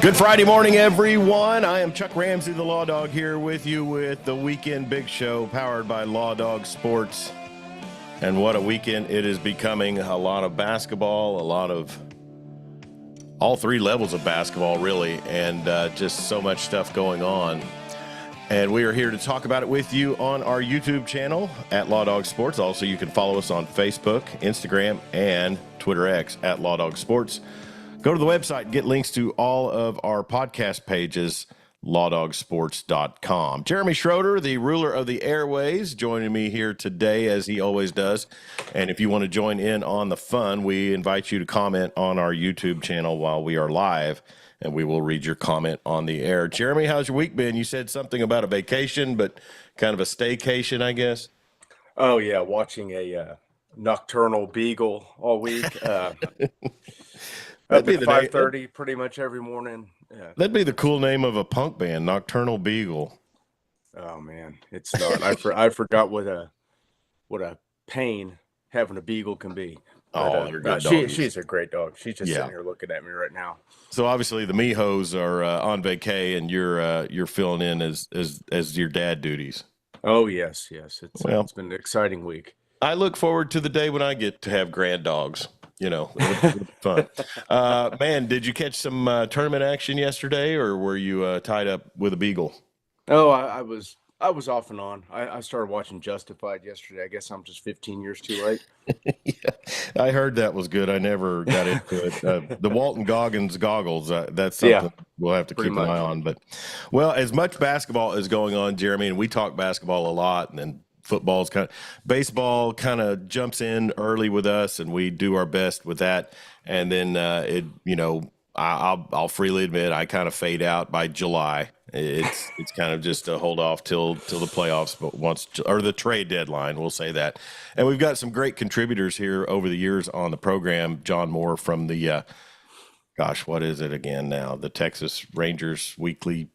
Good Friday morning, everyone. I am Chuck Ramsey, the Law Dog, here with you with the Weekend Big Show, powered by Law Dog Sports. And what a weekend it is becoming. A lot of basketball, a lot of all three levels of basketball, really, and just so much stuff going on. And we are here to talk about it with you on our YouTube channel at Law Dog Sports. Also, you can follow us on Facebook, Instagram, and Twitter X at Law Dog Sports. Go to the website and get links to all of our podcast pages, lawdogsports.com. Jeremy Schroeder, the ruler of the airways, joining me here today as he always does. And if you want to join in on the fun, we invite you to comment on our YouTube channel while we are live, and we will read your comment on the air. Jeremy, how's your week been? You said something about a vacation, but kind of a staycation, I guess. Oh, yeah, watching a nocturnal beagle all week. Up at 5:30 pretty much every morning. Yeah. That'd be the cool name of a punk band, Nocturnal Beagle. Oh man, it's not. I forgot what a pain having a beagle can be. But, she's a great dog. She's just sitting here looking at me right now. So obviously the Mihos are on vacay, and you're filling in as your dad duties. Oh yes. It's been an exciting week. I look forward to the day when I get to have grand dogs. You know, it'll be fun. Man, did you catch some tournament action yesterday, or were you tied up with a beagle? Oh, I was off and on. I started watching Justified yesterday. I guess I'm just 15 years too late. Yeah, I heard that was good. I never got into it. The Walton Goggins goggles, that's something we'll have to keep an eye on. But, well, as much basketball is going on, Jeremy, and we talk basketball a lot, and then baseball kind of jumps in early with us, and we do our best with that. And then I'll freely admit I kind of fade out by July. It's kind of just a hold off till the playoffs, or the trade deadline, we'll say that. And we've got some great contributors here over the years on the program. John Moore from the what is it again now? The Texas Rangers Weekly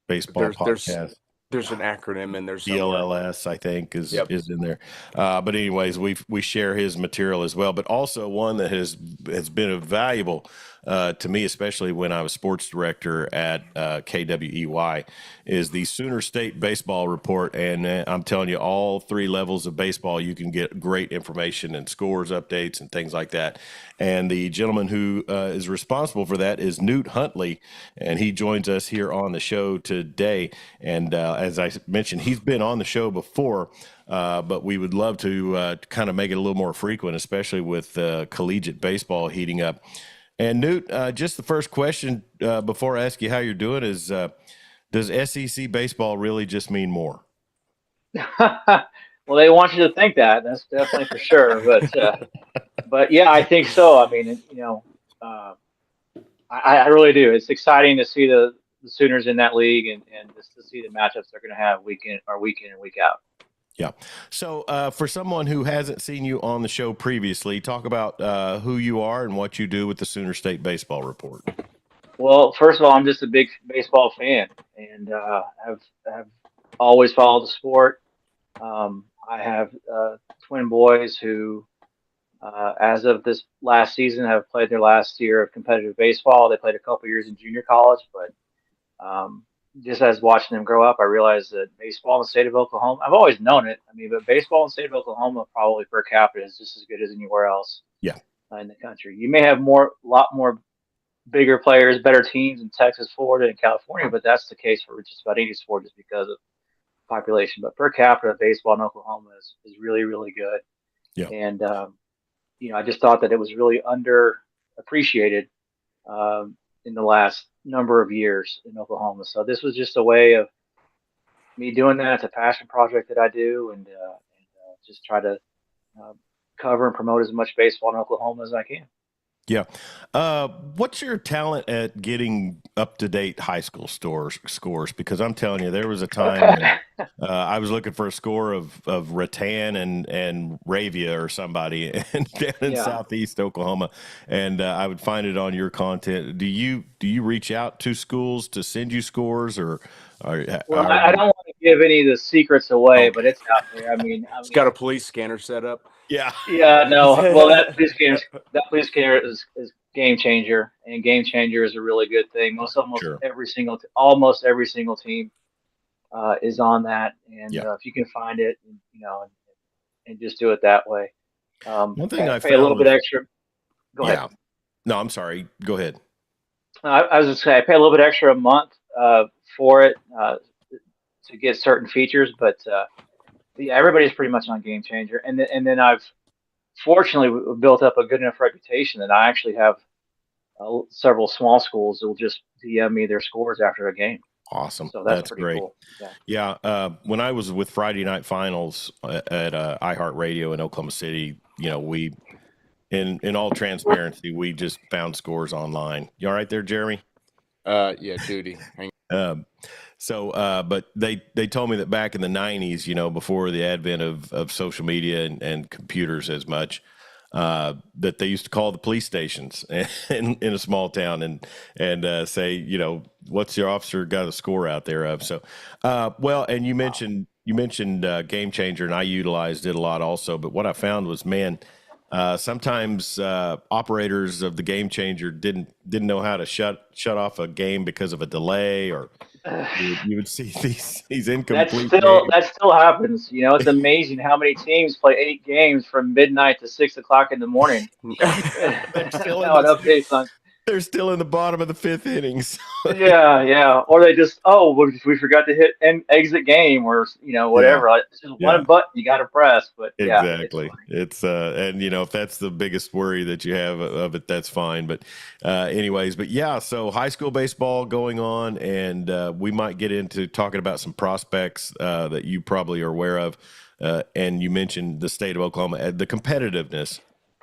Baseball Podcast. There's an acronym in there. DLLS, I think, is in there. But anyways, we share his material as well. But also one that has been valuable to me, especially when I was sports director at KWEY, is the Sooner State Baseball Report. And I'm telling you, all three levels of baseball, you can get great information and scores, updates, and things like that. And the gentleman who is responsible for that is Newt Huntley, and he joins us here on the show today. And as I mentioned, he's been on the show before, but we would love to kind of make it a little more frequent, especially with collegiate baseball heating up. And Newt, just the first question before I ask you how you're doing is, does SEC baseball really just mean more? Well, they want you to think that. That's definitely for sure. But yeah, I think so. I mean, I really do. It's exciting to see the Sooners in that league and just to see the matchups they're going to have week in and week out. Yeah. So for someone who hasn't seen you on the show previously, talk about who you are and what you do with the Sooner State Baseball Report. Well, first of all, I'm just a big baseball fan, and have always followed the sport. I have twin boys who, as of this last season, have played their last year of competitive baseball. They played a couple years in junior college, but just as watching them grow up, I realized that baseball in the state of Oklahoma, I've always known it. I mean, but baseball in the state of Oklahoma probably per capita is just as good as anywhere else in the country. You may have a lot more bigger players, better teams in Texas, Florida, and California, but that's the case for just about any sport just because of population. But per capita, baseball in Oklahoma is really, really good. Yeah. And, I just thought that it was really underappreciated in the last number of years in Oklahoma. So this was just a way of me doing that. It's a passion project that I do, and just try to cover and promote as much baseball in Oklahoma as I can. Yeah. What's your talent at getting up-to-date high school scores? Because I'm telling you, there was a time when, I was looking for a score of Rattan and Ravia or somebody down in southeast Oklahoma, and I would find it on your content. Do you reach out to schools to send you scores, or well, I don't want to give any of the secrets away, but it's out there. It's got a police scanner set up. Yeah. Yeah. No. Well, that police scanner is Game Changer, and Game Changer is a really good thing. Almost every single team is on that, and if you can find it, and just do it that way. One thing I pay a little bit extra. Go ahead. No, I'm sorry. Go ahead. I was just saying, I pay a little bit extra a month for it to get certain features, but everybody's pretty much on Game Changer, and then I've fortunately built up a good enough reputation that I actually have several small schools that will just DM me their scores after a game. Awesome. So that's pretty great. Cool. Yeah. When I was with Friday Night Finals at iHeartRadio in Oklahoma City, we, in all transparency, we just found scores online. You all right there, Jeremy? Yeah, duty. But they told me that back in the 90s, before the advent of social media and computers as much, that they used to call the police stations in a small town and say, what's your officer got a score out there of? So, and you mentioned Game Changer, and I utilized it a lot also. But what I found was, sometimes operators of the Game Changer didn't know how to shut off a game because of a delay, or you would see these incomplete. That still happens. It's amazing how many teams play 8 games from midnight to 6 o'clock in the morning. They're still in the bottom of the 5th innings. Yeah. Or they just, we forgot to hit exit game, or whatever. Yeah. It's just one button you got to press. But exactly, it's and if that's the biggest worry that you have of it, that's fine. But so high school baseball going on, and we might get into talking about some prospects that you probably are aware of. And you mentioned the state of Oklahoma, the competitiveness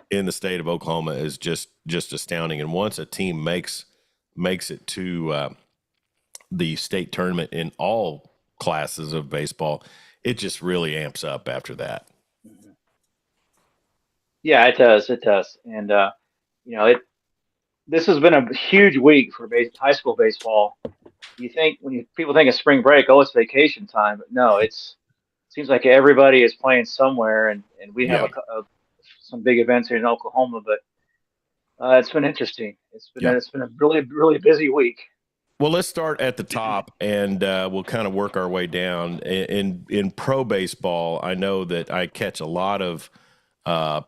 in the state of Oklahoma is just astounding. And once a team makes it to the state tournament in all classes of baseball, it just really amps up after that. Yeah, it does. And, this has been a huge week for high school baseball. You think people think of spring break, it's vacation time, but no, it seems like everybody is playing somewhere, and we have some big events here in Oklahoma, but it's been interesting. It's been a really, really busy week. Well, let's start at the top, and we'll kind of work our way down. In pro baseball, I know that I catch a lot of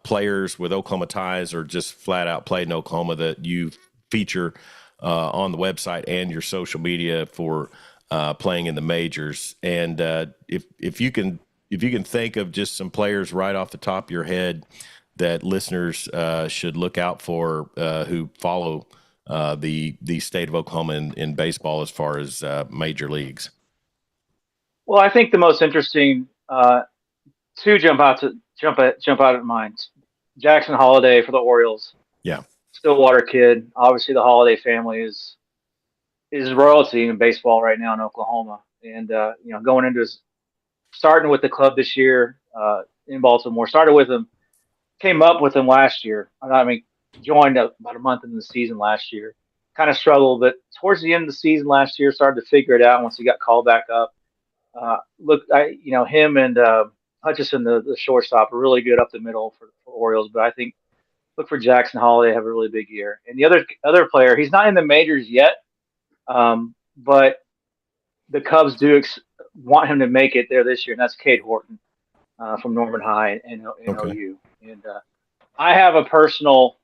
players with Oklahoma ties, or just flat out played in Oklahoma, that you feature on the website and your social media for playing in the majors. And if you can think of just some players right off the top of your head that listeners should look out for who follow the state of Oklahoma in baseball as far as major leagues. Well, I think the most interesting two jump out at mind. Jackson Holiday for the Orioles. Yeah. Stillwater kid. Obviously the Holiday family is royalty in baseball right now in Oklahoma. And going into starting with the club this year in Baltimore, started with him, came up with him last year. Joined about a month into the season last year. Kind of struggled, but towards the end of the season last year, started to figure it out once he got called back up. Him and Hutchison, the shortstop, are really good up the middle for Orioles. But I think look for Jackson Holiday to have a really big year. And the other player, he's not in the majors yet, but the Cubs do want him to make it there this year, and that's Cade Horton from Norman High and OU. And I have a personal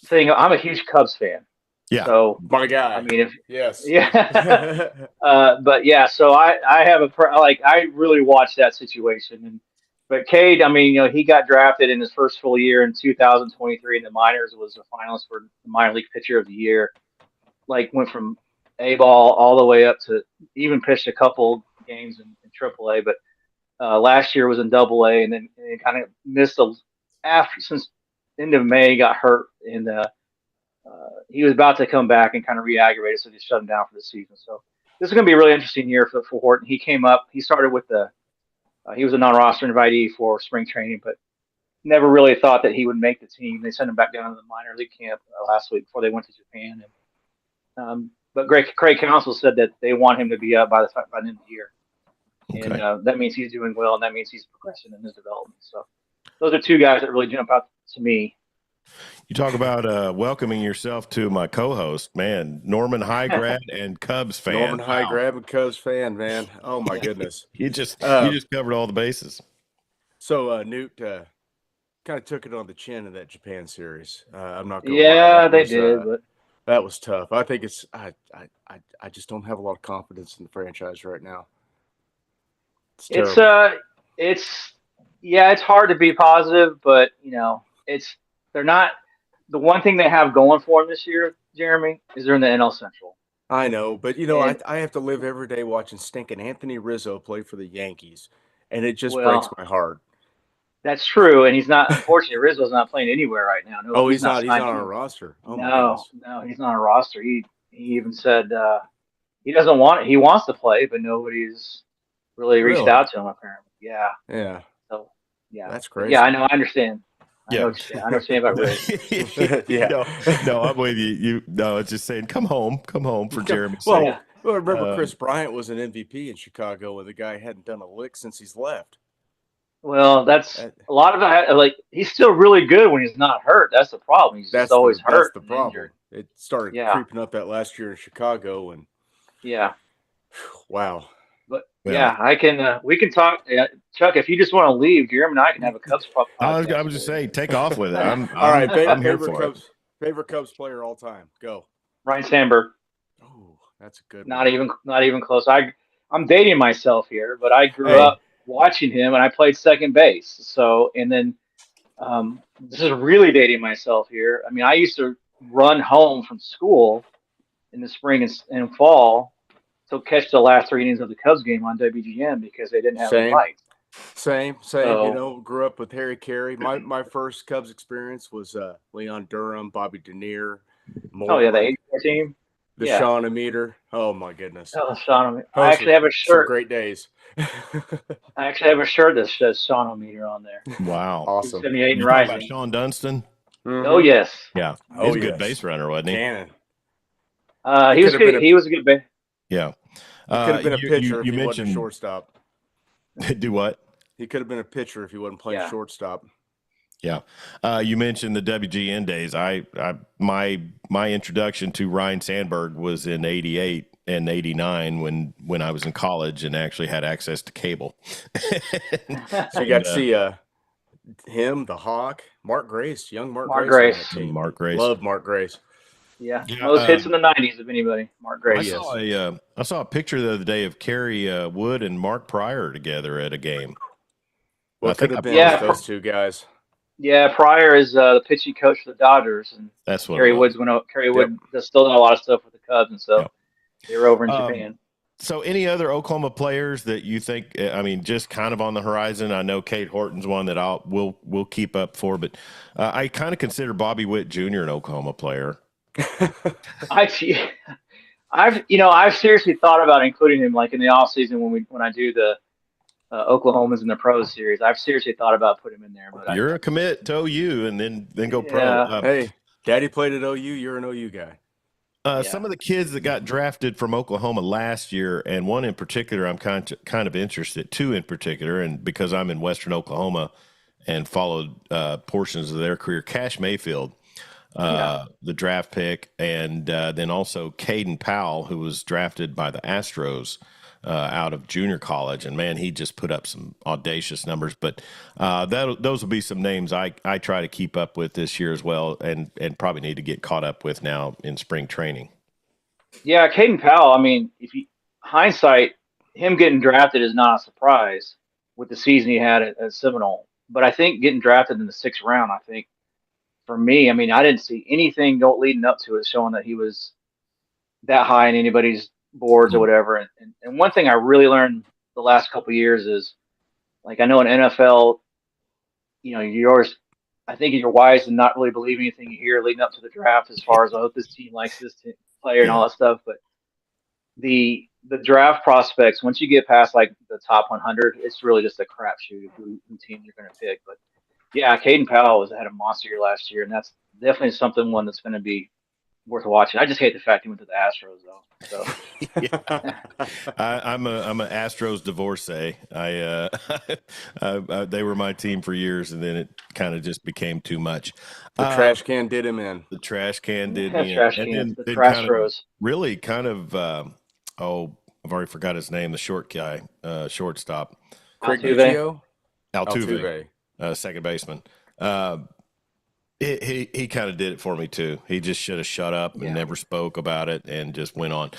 thing. I'm a huge Cubs fan. Yeah. So my guy. Yes. Yeah. But yeah, so I have I really watch that situation. But Cade, he got drafted in his first full year in 2023 in the minors, was a finalist for the minor league pitcher of the year. Went from A-ball all the way up to even pitched a couple games in AAA, but last year was in AA, and then kind of missed since end of May, got hurt, and he was about to come back and kind of re-aggravate it, so they shut him down for the season. So this is going to be a really interesting year for Horton. He came up, he started with he was a non-roster invitee for spring training, but never really thought that he would make the team. They sent him back down to the minor league camp last week before they went to Japan. And but Craig Counsell said that they want him to be up by the end of the year, Okay. and that means he's doing well, and that means he's progressing in his development. So those are two guys that really jump out to me. You talk about welcoming yourself to my co-host, man. Norman High grad and Cubs fan. Norman High grad and Cubs fan, man. Oh my goodness. you just covered all the bases. So Newt kind of took it on the chin in that Japan series. I'm not going. Yeah, they did, but that was tough. I think it's. I just don't have a lot of confidence in the franchise right now. It's hard to be positive, but they're not. The one thing they have going for them this year, Jeremy, is they're in the NL Central. I know, but I have to live every day watching stinking Anthony Rizzo play for the Yankees, and it just breaks my heart. That's true, and he's not. Unfortunately, Rizzo's not playing anywhere right now. No, he's not. He's not on a roster. Oh, no, he's not on a roster. He even said he doesn't want it. He wants to play, but nobody's really reached out to him. Apparently, yeah. Yeah. So yeah, that's crazy. Yeah, I know. I understand. I understand about Rizzo. Yeah. No, I'm with you. It's just saying, come home for Jeremy's sake. Well, remember Chris Bryant was an MVP in Chicago, and the guy hadn't done a lick since he's left. Well, that's a lot of that. Like, he's still really good when he's not hurt. That's the problem. He's just always hurt. That's the problem. Injured. It started creeping up that last year in Chicago, and wow. But I can. We can talk, Chuck. If you just want to leave, Jeremy and I can have a Cubs podcast. I was just saying, take off with it. All right, I'm here for it. Favorite Cubs player all time. Go. Ryan Sandberg. Oh, that's a good. Not even close. I'm dating myself here, but I grew up watching him, and I played second base. So, and then this is really dating myself here. I mean, I used to run home from school in the spring and fall to catch the last 3 innings of the Cubs game on WGN because they didn't have any lights. Same. So, grew up with Harry Carey. My first Cubs experience was Leon Durham, Bobby Denier. The 84 team. The Shauna meter. Oh my goodness. Oh, Shauna. I actually have a shirt. Great days. I actually have a shirt that says Shauna meter on there. Wow. Awesome. 78 and rising. Sean Dunston. Mm-hmm. Oh yes. Yeah. He's a good base runner, wasn't he? Cannon. He was good. He was a good base. Yeah. He could have been a pitcher if he wasn't a shortstop. Do what? He could have been a pitcher if he wasn't playing shortstop. Yeah. You mentioned the WGN days. My introduction to Ryan Sandberg was in 88 and 89 when I was in college and actually had access to cable. So you got to see him, the Hawk, Mark Grace, young Mark Grace. Mark Grace. Love Mark Grace. Yeah. Most hits in the 90s of anybody. Mark Grace. I saw a picture the other day of Kerry Wood and Mark Pryor together at a game. Well, could have been those two guys. Yeah, Pryor is the pitching coach for the Dodgers, and that's what Kerry Wood does still done a lot of stuff with the Cubs, and so they were over in Japan. So, any other Oklahoma players that you think? I mean, just kind of on the horizon. I know Kate Horton's one that we'll keep up for, but I kind of consider Bobby Witt Jr. an Oklahoma player. I've seriously thought about including him, like in the off season when I do the Oklahomans in the Pros series. I've seriously thought about putting him in there. But you're a commit to OU and then go pro. Hey, Daddy played at OU. You're an OU guy. Some of the kids that got drafted from Oklahoma last year, and one in particular, I'm kind of interested. Two in particular, and because I'm in Western Oklahoma and followed portions of their career, Cash Mayfield. The draft pick, and then also Caden Powell, who was drafted by the Astros out of junior college. And, man, he just put up some audacious numbers. But those will be some names I try to keep up with this year as well and probably need to get caught up with now in spring training. Yeah, Caden Powell, I mean, hindsight, him getting drafted is not a surprise with the season he had at Seminole. But I think getting drafted in the 6th round, for me, I mean, I didn't see anything leading up to it showing that he was that high in anybody's boards or whatever. And one thing I really learned the last couple of years is, like, I know in NFL, I think you're wise to not really believe anything you hear leading up to the draft as far as, this team likes this player and all that stuff. But the draft prospects, once you get past like the top 100, it's really just a crapshoot who team you're going to pick. But yeah, Caden Powell had a monster year last year, and that's definitely one that's going to be worth watching. I just hate the fact he went to the Astros though. So I'm a Astros divorcee. They were my team for years, and then it kind of just became too much. The trash can did him in. The trash can did me in. Trash And cans, then the kind of Astros. really kind of I've already forgot his name. The short guy, shortstop, Altuve. Second baseman. He kind of did it for me too. He just should have shut up and never spoke about it and just went on.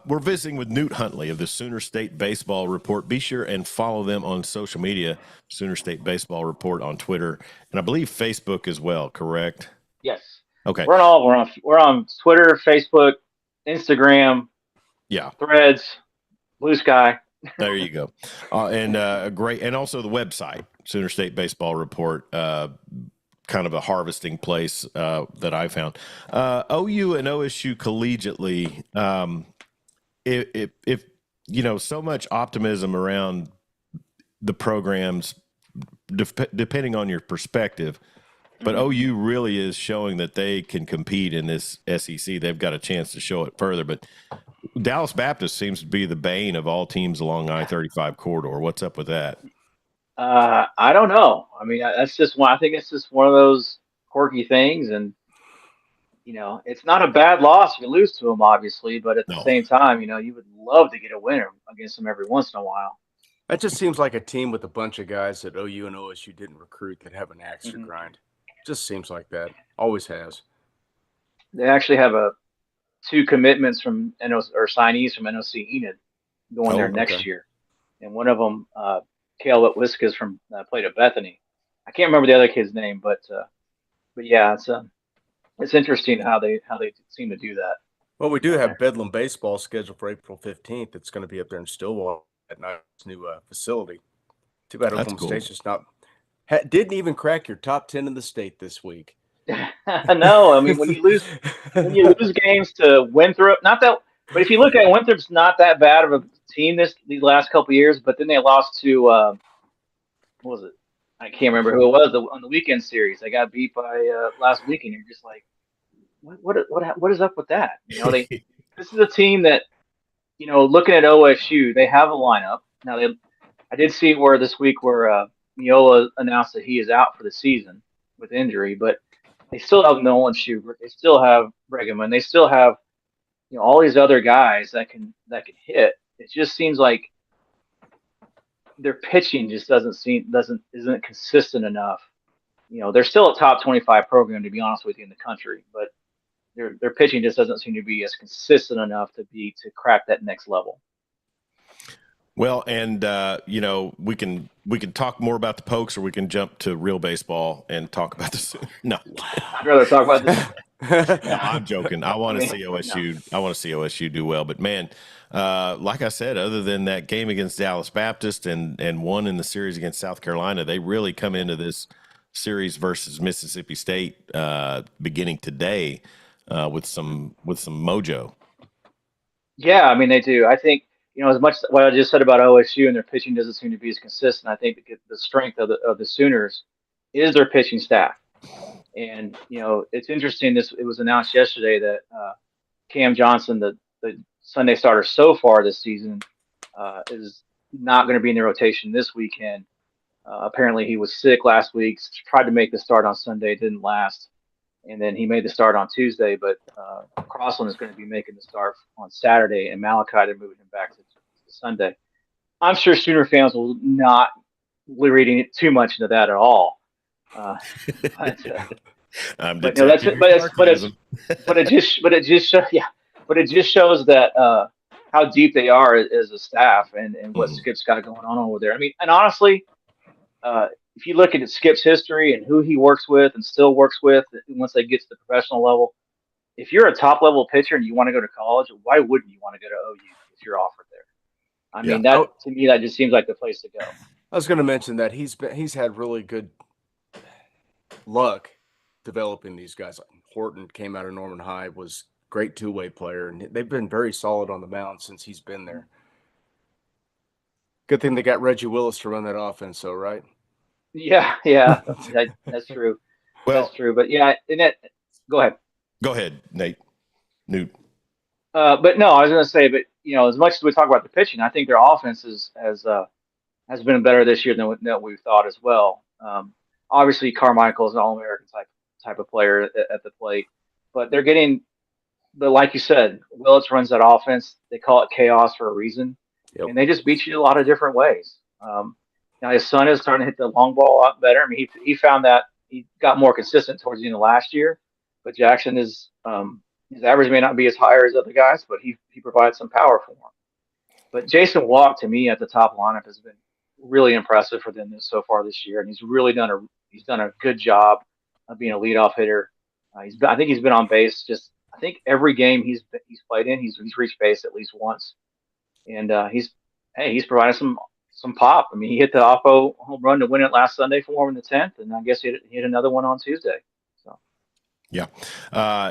We're visiting with Newt Huntley of the Sooner State Baseball Report. Be sure and follow them on social media, Sooner State Baseball Report on Twitter, and I believe Facebook as well. Correct? Yes. Okay. We're on Twitter, Facebook, Instagram, Threads, Blue Sky. There you go. And great, and also the website, Sooner State Baseball Report. Kind of a harvesting place that I found. OU and OSU collegiately, if so much optimism around the programs, depending on your perspective, but OU really is showing that they can compete in this SEC. They've got a chance to show it further, but Dallas Baptist seems to be the bane of all teams along I-35 corridor. What's up with that? I don't know. I mean, that's just one. I think it's just one of those quirky things, and it's not a bad loss if you lose to them, obviously. But at the same time, you would love to get a winner against them every once in a while. That just seems like a team with a bunch of guys that OU and OSU didn't recruit that have an axe to grind. Just seems like that. Always has. They actually have two commitments from signees from NOC Enid going there next year, and one of them. Kale Whiskers from played at Bethany. I can't remember the other kid's name, but yeah, it's interesting how they seem to do that. Well, we do have Bedlam baseball scheduled for April 15th. It's going to be up there in Stillwater at nice new facility. Too bad Oklahoma State's just didn't even crack your top 10 in the state this week. No, I mean when you lose games to Winthrop, not that. But if you look at Winthrop's not that bad of a team these last couple of years, but then they lost to what was it? I can't remember who it was on the weekend series. They got beat by last weekend. You're just like, what is up with that? This is a team that looking at OSU, they have a lineup now. I did see where this week where Miola announced that he is out for the season with injury, but they still have Nolan Schubert. They still have Brigham. They still have all these other guys that can hit. It just seems like their pitching just isn't consistent enough. They're still a top 25 program, to be honest with you, in the country, but their pitching just doesn't seem to be as consistent enough to crack that next level. Well, and we can talk more about the Pokes, or we can jump to real baseball and talk about this. No, I'd rather talk about this. No, I'm joking. I want to see OSU. No. I want to see OSU do well. But man, like I said, other than that game against Dallas Baptist and one in the series against South Carolina, they really come into this series versus Mississippi State beginning today with some mojo. Yeah, I mean they do. I think as much what I just said about OSU and their pitching doesn't seem to be as consistent. I think the strength of the Sooners is their pitching staff. And it's interesting. It was announced yesterday that Cam Johnson, the Sunday starter so far this season, is not going to be in the rotation this weekend. Apparently, he was sick last week. Tried to make the start on Sunday, didn't last, and then he made the start on Tuesday. But Crossland is going to be making the start on Saturday, and Malachi they're moving him back to Sunday. I'm sure Sooner fans will not be reading too much into that at all. But it just shows that how deep they are as a staff and what Skip's got going on over there. I mean, and honestly, if you look at Skip's history and who he works with and still works with once they get to the professional level, if you're a top level pitcher and you want to go to college, why wouldn't you want to go to OU if you're offered there? I mean, to me, that just seems like the place to go. I was going to mention that he's had really good luck developing these guys. Horton came out of Norman High, was great two-way player, and they've been very solid on the mound since he's been there. Good thing they got Reggie Willis to run that offense, so right? Yeah, that's true. Well, that's true. But yeah, go ahead. Go ahead, Newt. But no, I was going to say, but as much as we talk about the pitching, I think their offense has been better this year than we thought as well. Obviously, Carmichael is an All-American type of player at the plate, but they're getting. But like you said, Willits runs that offense. They call it chaos for a reason, and they just beat you a lot of different ways. Now his son is starting to hit the long ball a lot better. I mean, he found that he got more consistent towards the end of last year, but Jackson is his average may not be as high as other guys, but he provides some power for him. But Jason Walk to me at the top lineup has been really impressive for them so far this year, and he's really done a good job of being a leadoff hitter. I think he's been on base just I think every game he's played in he's reached base at least once, and he's provided some pop. I mean, he hit the Oppo home run to win it last Sunday for him in the 10th, and I guess he hit another one on Tuesday. So. Yeah,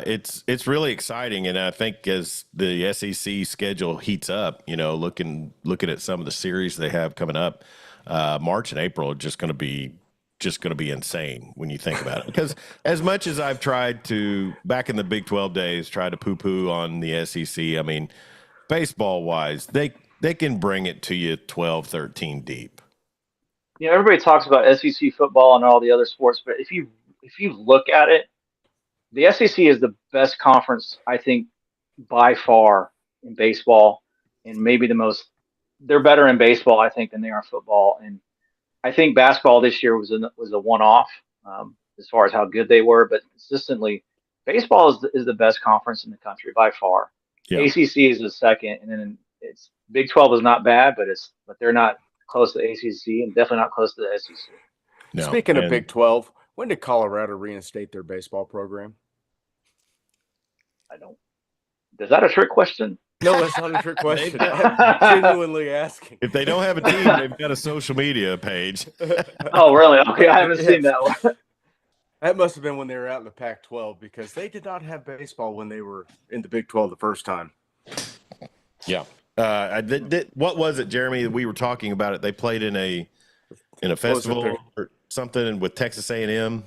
it's really exciting, and I think as the SEC schedule heats up, looking at some of the series they have coming up, March and April are just going to be insane when you think about it. Because as much as I've tried to back in the Big 12 days, try to poo-poo on the SEC, I mean, baseball wise, they can bring it to you 12, 13 deep. Everybody talks about SEC football and all the other sports, but if you look at it, the SEC is the best conference, I think, by far in baseball, and maybe they're better in baseball, I think, than they are football. And I think basketball this year was a one-off as far as how good they were, but consistently, baseball is the best conference in the country by far. Yeah. ACC is the second, and then it's Big 12 is not bad, but they're not close to the ACC and definitely not close to the SEC. No. Speaking of Big 12, when did Colorado reinstate their baseball program? Is that a trick question? No, that's not a trick question. I'm genuinely asking. If they don't have a team, they've got a social media page. Oh, really? Okay, I haven't seen that one. That must have been when they were out in the Pac-12 because they did not have baseball when they were in the Big 12 the first time. Yeah. What was it, Jeremy? We were talking about it. They played in a festival or something with Texas A&M.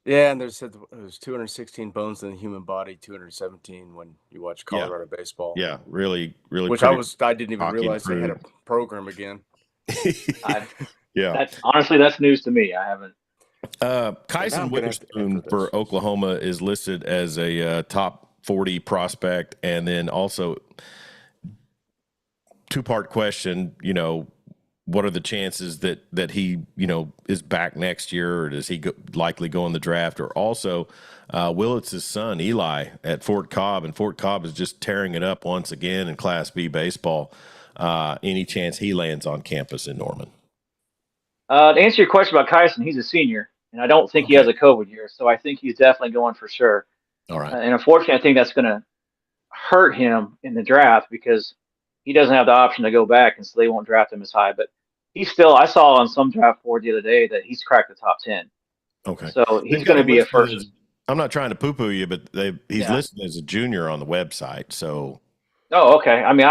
Yeah, and they said it was 216 bones in the human body, 217 when you watch Colorado baseball. Yeah, really. Which I didn't even realize they had a program again. Honestly, that's news to me. I haven't. Kyson Witherspoon for Oklahoma is listed as a top 40 prospect, and then also two-part question. What are the chances that he, is back next year, or does he likely go in the draft? Or also, Willits' son, Eli, at Fort Cobb, and Fort Cobb is just tearing it up once again in Class B baseball. Any chance he lands on campus in Norman? To answer your question about Kyson, he's a senior, and I don't think he has a COVID year, so I think he's definitely going for sure. All right. And unfortunately, I think that's going to hurt him in the draft because he doesn't have the option to go back, and so they won't draft him as high. But I saw on some draft board the other day that he's cracked the top 10. Okay. So he's going to be a first. I'm not trying to poo-poo you, but he's listed as a junior on the website. So. Oh, okay. I mean,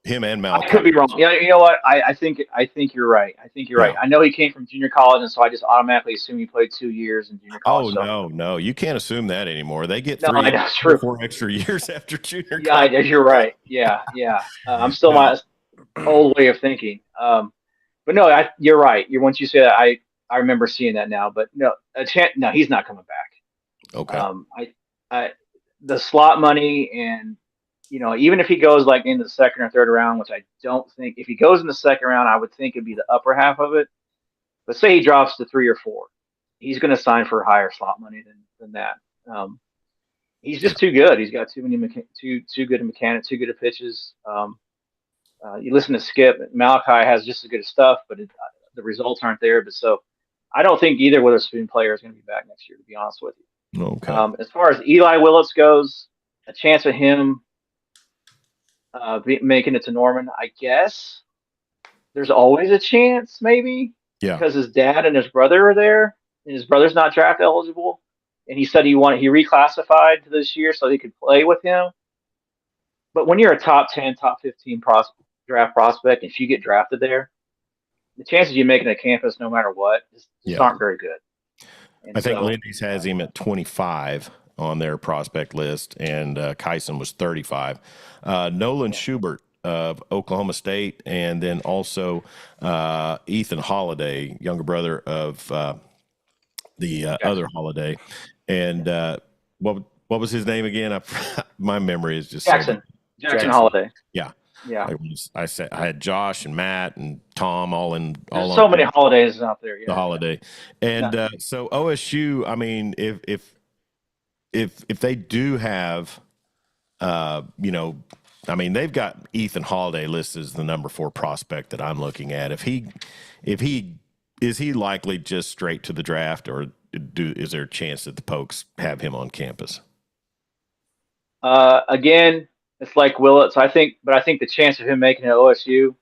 him and Malcolm. I could be wrong. Yeah, you know what? I think you're right. Right. I know he came from junior college, and so I just automatically assume he played 2 years in junior college. Oh, no. You can't assume that anymore. They get 4 extra years after junior college. Yeah, you're right. Yeah. I'm still my old way of thinking. But no, you're right. Once you say that, I remember seeing that now. But no, he's not coming back. Okay. The slot money and even if he goes like into the second or third round, which I don't think, if he goes in the second round, I would think it'd be the upper half of it. But say he drops to 3 or 4, he's going to sign for higher slot money than that. He's just too good. He's got too good a mechanic, too good at pitches. You listen to Skip, Malachi has just as good stuff, but the results aren't there. But so I don't think either Witherspoon player is going to be back next year, to be honest with you. Okay. As far as Eli Willits goes, a chance of him making it to Norman, I guess there's always a chance, maybe. Yeah. Because his dad and his brother are there, and his brother's not draft eligible, and he said he reclassified this year so he could play with him. But when you're a top 10, top 15 draft prospect, if you get drafted there, the chances you making a campus no matter what just aren't very good. And I think Lindy's has him at 25 on their prospect list, and Kyson was 35. Nolan Schubert of Oklahoma State, and then also Ethan Holiday, younger brother of the other Holiday. And what was his name again? My memory is just Jackson. Jackson Holiday. Yeah. Yeah. I had Josh and Matt and Tom all in. There's so many Holidays out there. Yeah. The Holiday, and so OSU. I mean, if they do have, you know, I mean, they've got Ethan Holiday listed as the number 4 prospect that I'm looking at. Is he likely just straight to the draft, or is there a chance that the Pokes have him on campus? Again, it's like Willett. So I think the chance of him making it at OSU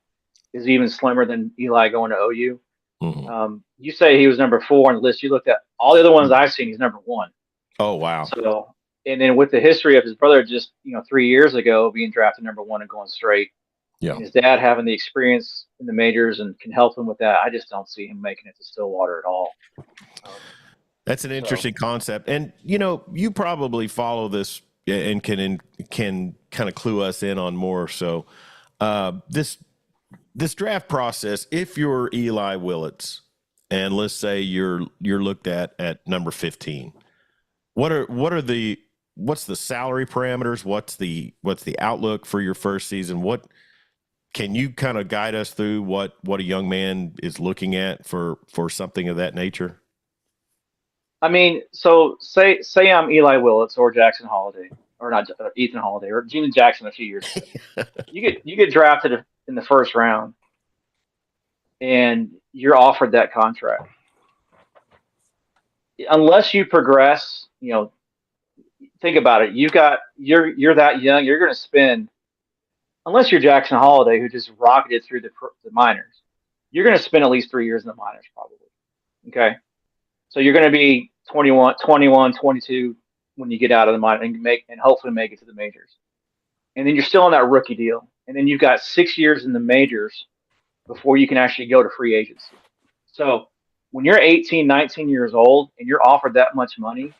is even slimmer than Eli going to OU. Mm-hmm. You say he was number 4 on the list. You looked at all the other ones I've seen. He's number 1. Oh, wow. So, and then with the history of his brother, just 3 years ago being drafted number 1 and going straight. Yeah. And his dad having the experience in the majors and can help him with that. I just don't see him making it to Stillwater at all. That's an interesting concept, and you probably follow this and can kind of clue us in on more. So, this draft process, if you're Eli Willits, and let's say you're looked at number 15, what's the salary parameters? What's the outlook for your first season? What can you kind of guide us through what a young man is looking at for something of that nature? I mean, so say I'm Eli Willits or Jackson Holiday, or not Ethan Holiday, or Gene Jackson a few years ago. You get drafted in the first round, and you're offered that contract. Unless you progress, think about it. You're that young. You're going to spend, unless you're Jackson Holiday, who just rocketed through the minors, you're going to spend at least 3 years in the minors, probably. Okay. So you're going to be 21, 22 when you get out of the minor and hopefully make it to the majors. And then you're still on that rookie deal. And then you've got 6 years in the majors before you can actually go to free agency. So when you're 18, 19 years old and you're offered that much money,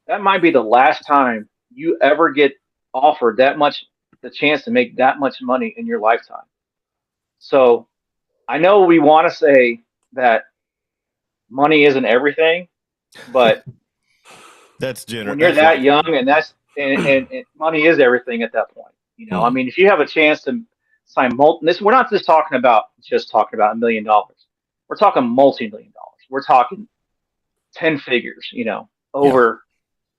that might be the last time you ever get offered the chance to make that much money in your lifetime. So I know we want to say that money isn't everything, but that's generous. When you're that young, and money is everything at that point. I mean, if you have a chance to sign we're not just talking about $1 million. We're talking multi-million dollars. We're talking 10 figures, over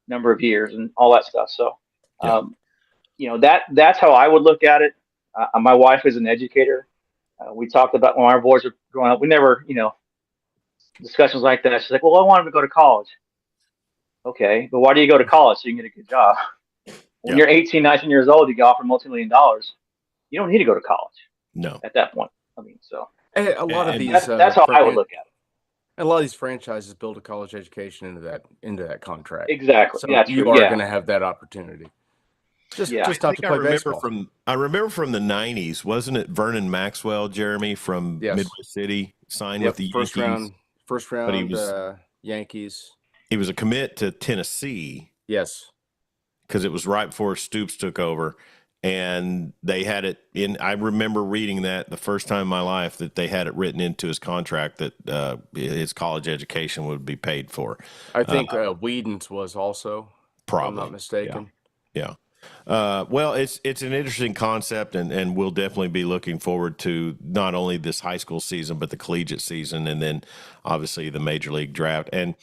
number of years and all that stuff. So, that's how I would look at it. My wife is an educator. We talked about when our boys were growing up. We never, discussions like that. She's like, well, I want him to go to college. Okay, but why do you go to college? So you can get a good job. When you're 18, 19 years old, you get offered multi-million dollars. You don't need to go to college. No. At that point. I mean, so. And a lot of these. That's how I would look at it. And a lot of these franchises build a college education into that contract. Exactly. So yeah, you are going to have that opportunity. Just not to play baseball. I remember from the 90s, wasn't it Vernon Maxwell, Jeremy, from Midwest City, signed with the Yankees? First round Yankees. He was a commit to Tennessee. Yes. Because it was right before Stoops took over. And they had it in. I remember reading that the first time in my life that they had it written into his contract that his college education would be paid for. I think Whedon's was also, probably, if I'm not mistaken. Yeah. Well, it's an interesting concept, and we'll definitely be looking forward to not only this high school season, but the collegiate season, and then obviously the major league draft. And,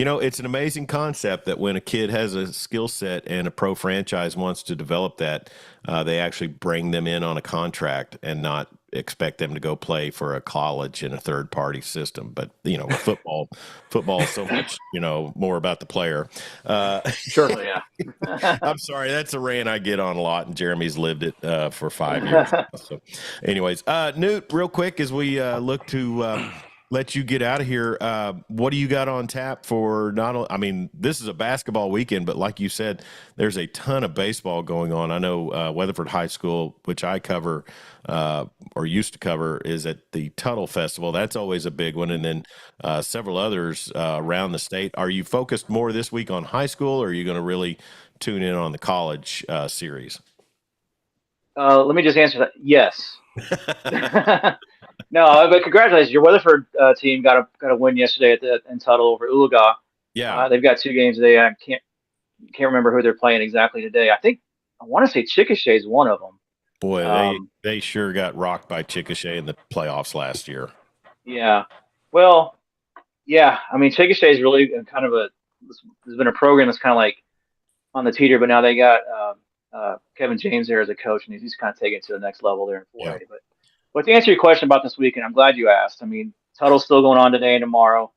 it's an amazing concept that when a kid has a skill set and a pro franchise wants to develop that, they actually bring them in on a contract and not expect them to go play for a college in a third party system. But, with football is so much, more about the player. Sure. Yeah. I'm sorry. That's a rant I get on a lot, and Jeremy's lived it for 5 years. So anyways, Newt, real quick, as we look to let you get out of here. What do you got on tap for not only, I mean, this is a basketball weekend, but like you said, there's a ton of baseball going on. I know Weatherford High School, which I cover or used to cover, is at the Tuttle Festival. That's always a big one. And then several others around the state. Are you focused more this week on high school, or are you going to really tune in on the college series? Let me just answer that. Yes. No, but congratulations. Your Weatherford team got a win yesterday in Tuttle over Ulaga. Yeah. They've got 2 games today. I can't remember who they're playing exactly today. I want to say Chickasha is one of them. Boy, they sure got rocked by Chickasha in the playoffs last year. Yeah. Well, yeah. I mean, Chickasha is really kind of there's been a program that's kind of like on the teeter, but now they got Kevin James there as a coach, and he's kind of taking it to the next level there in 4A. Yeah. But to answer your question about this weekend, I'm glad you asked. I mean, Tuttle's still going on today and tomorrow.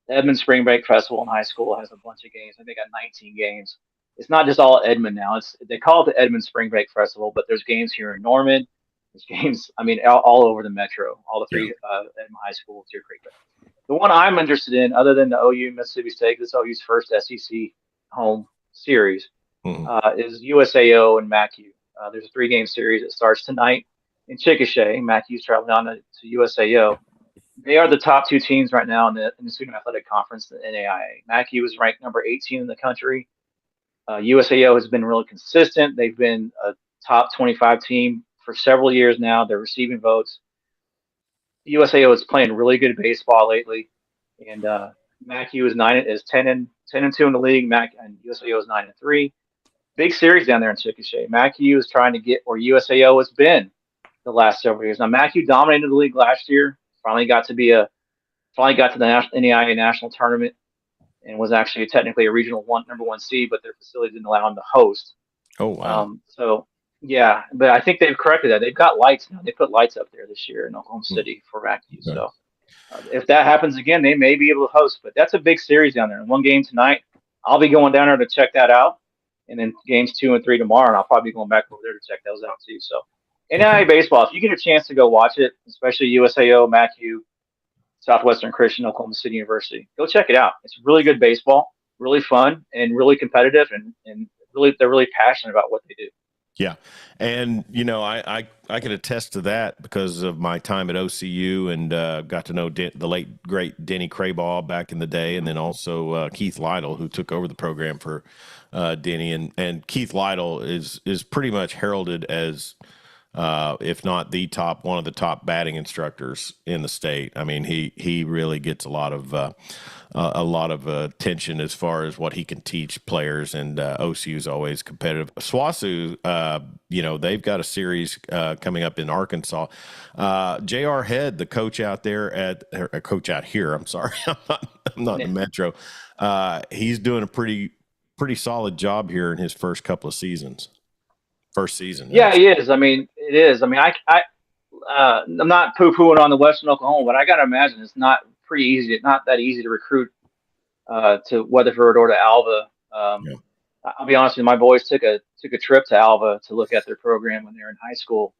The Edmond Spring Break Festival in high school has a bunch of games. I think they got 19 games. It's not just all Edmond now. They call it the Edmond Spring Break Festival, but there's games here in Norman. There's games, I mean, all over the metro, all the 3 Edmond high schools, Deer Creek. But the one I'm interested in, other than the OU Mississippi State, this OU's first SEC home series, is USAO and MACU. There's a 3-game series that starts tonight in Chickasha. MACU's traveling down to USAO. They are the top 2 teams right now in the Student Athletic Conference, the NAIA. MACU is ranked number 18 in the country. USAO has been really consistent. They've been a top 25 team for several years now. They're receiving votes. USAO is playing really good baseball lately, and MACU is 10 and 2 in the league. And USAO is 9-3. Big series down there in Chickasha. MACU is trying to get where USAO has been the last several years. Now MACU dominated the league last year. Finally got to the NAIA national tournament, and was actually technically a regional number 1 seed, but their facility didn't allow them to host. Oh wow! So yeah, but I think they've corrected that. They've got lights now. They put lights up there this year in Oklahoma City for MACU. So if that happens again, they may be able to host. But that's a big series down there. And 1 game tonight. I'll be going down there to check that out, and then games 2 and 3 tomorrow, and I'll probably be going back over there to check those out too. So NAIA baseball, if you get a chance to go watch it, especially USAO, MACU, Southwestern Christian, Oklahoma City University, go check it out. It's really good baseball, really fun, and really competitive, and really they're really passionate about what they do. Yeah. And, you know, I can attest to that because of my time at OCU, and got to know the late, great Denny Craybaugh back in the day, and then also Keith Lytle, who took over the program for Denny. And Keith Lytle is pretty much heralded as, if not the top, one of the top batting instructors in the state. I mean, he really gets a lot of attention as far as what he can teach players, and OCU is always competitive. SWASU, you know, they've got a series coming up in Arkansas. J.R. Head, the coach out there coach out here, I'm sorry, I'm not in the metro. He's doing a pretty solid job here in his first couple of seasons. First season. Yeah, he is. I mean, it is. I mean, I'm not poo-pooing on the Western Oklahoma, but I got to imagine it's not that easy to recruit to Weatherford or to Alva. I'll be honest with you, my boys took a trip to Alva to look at their program when they were in high school,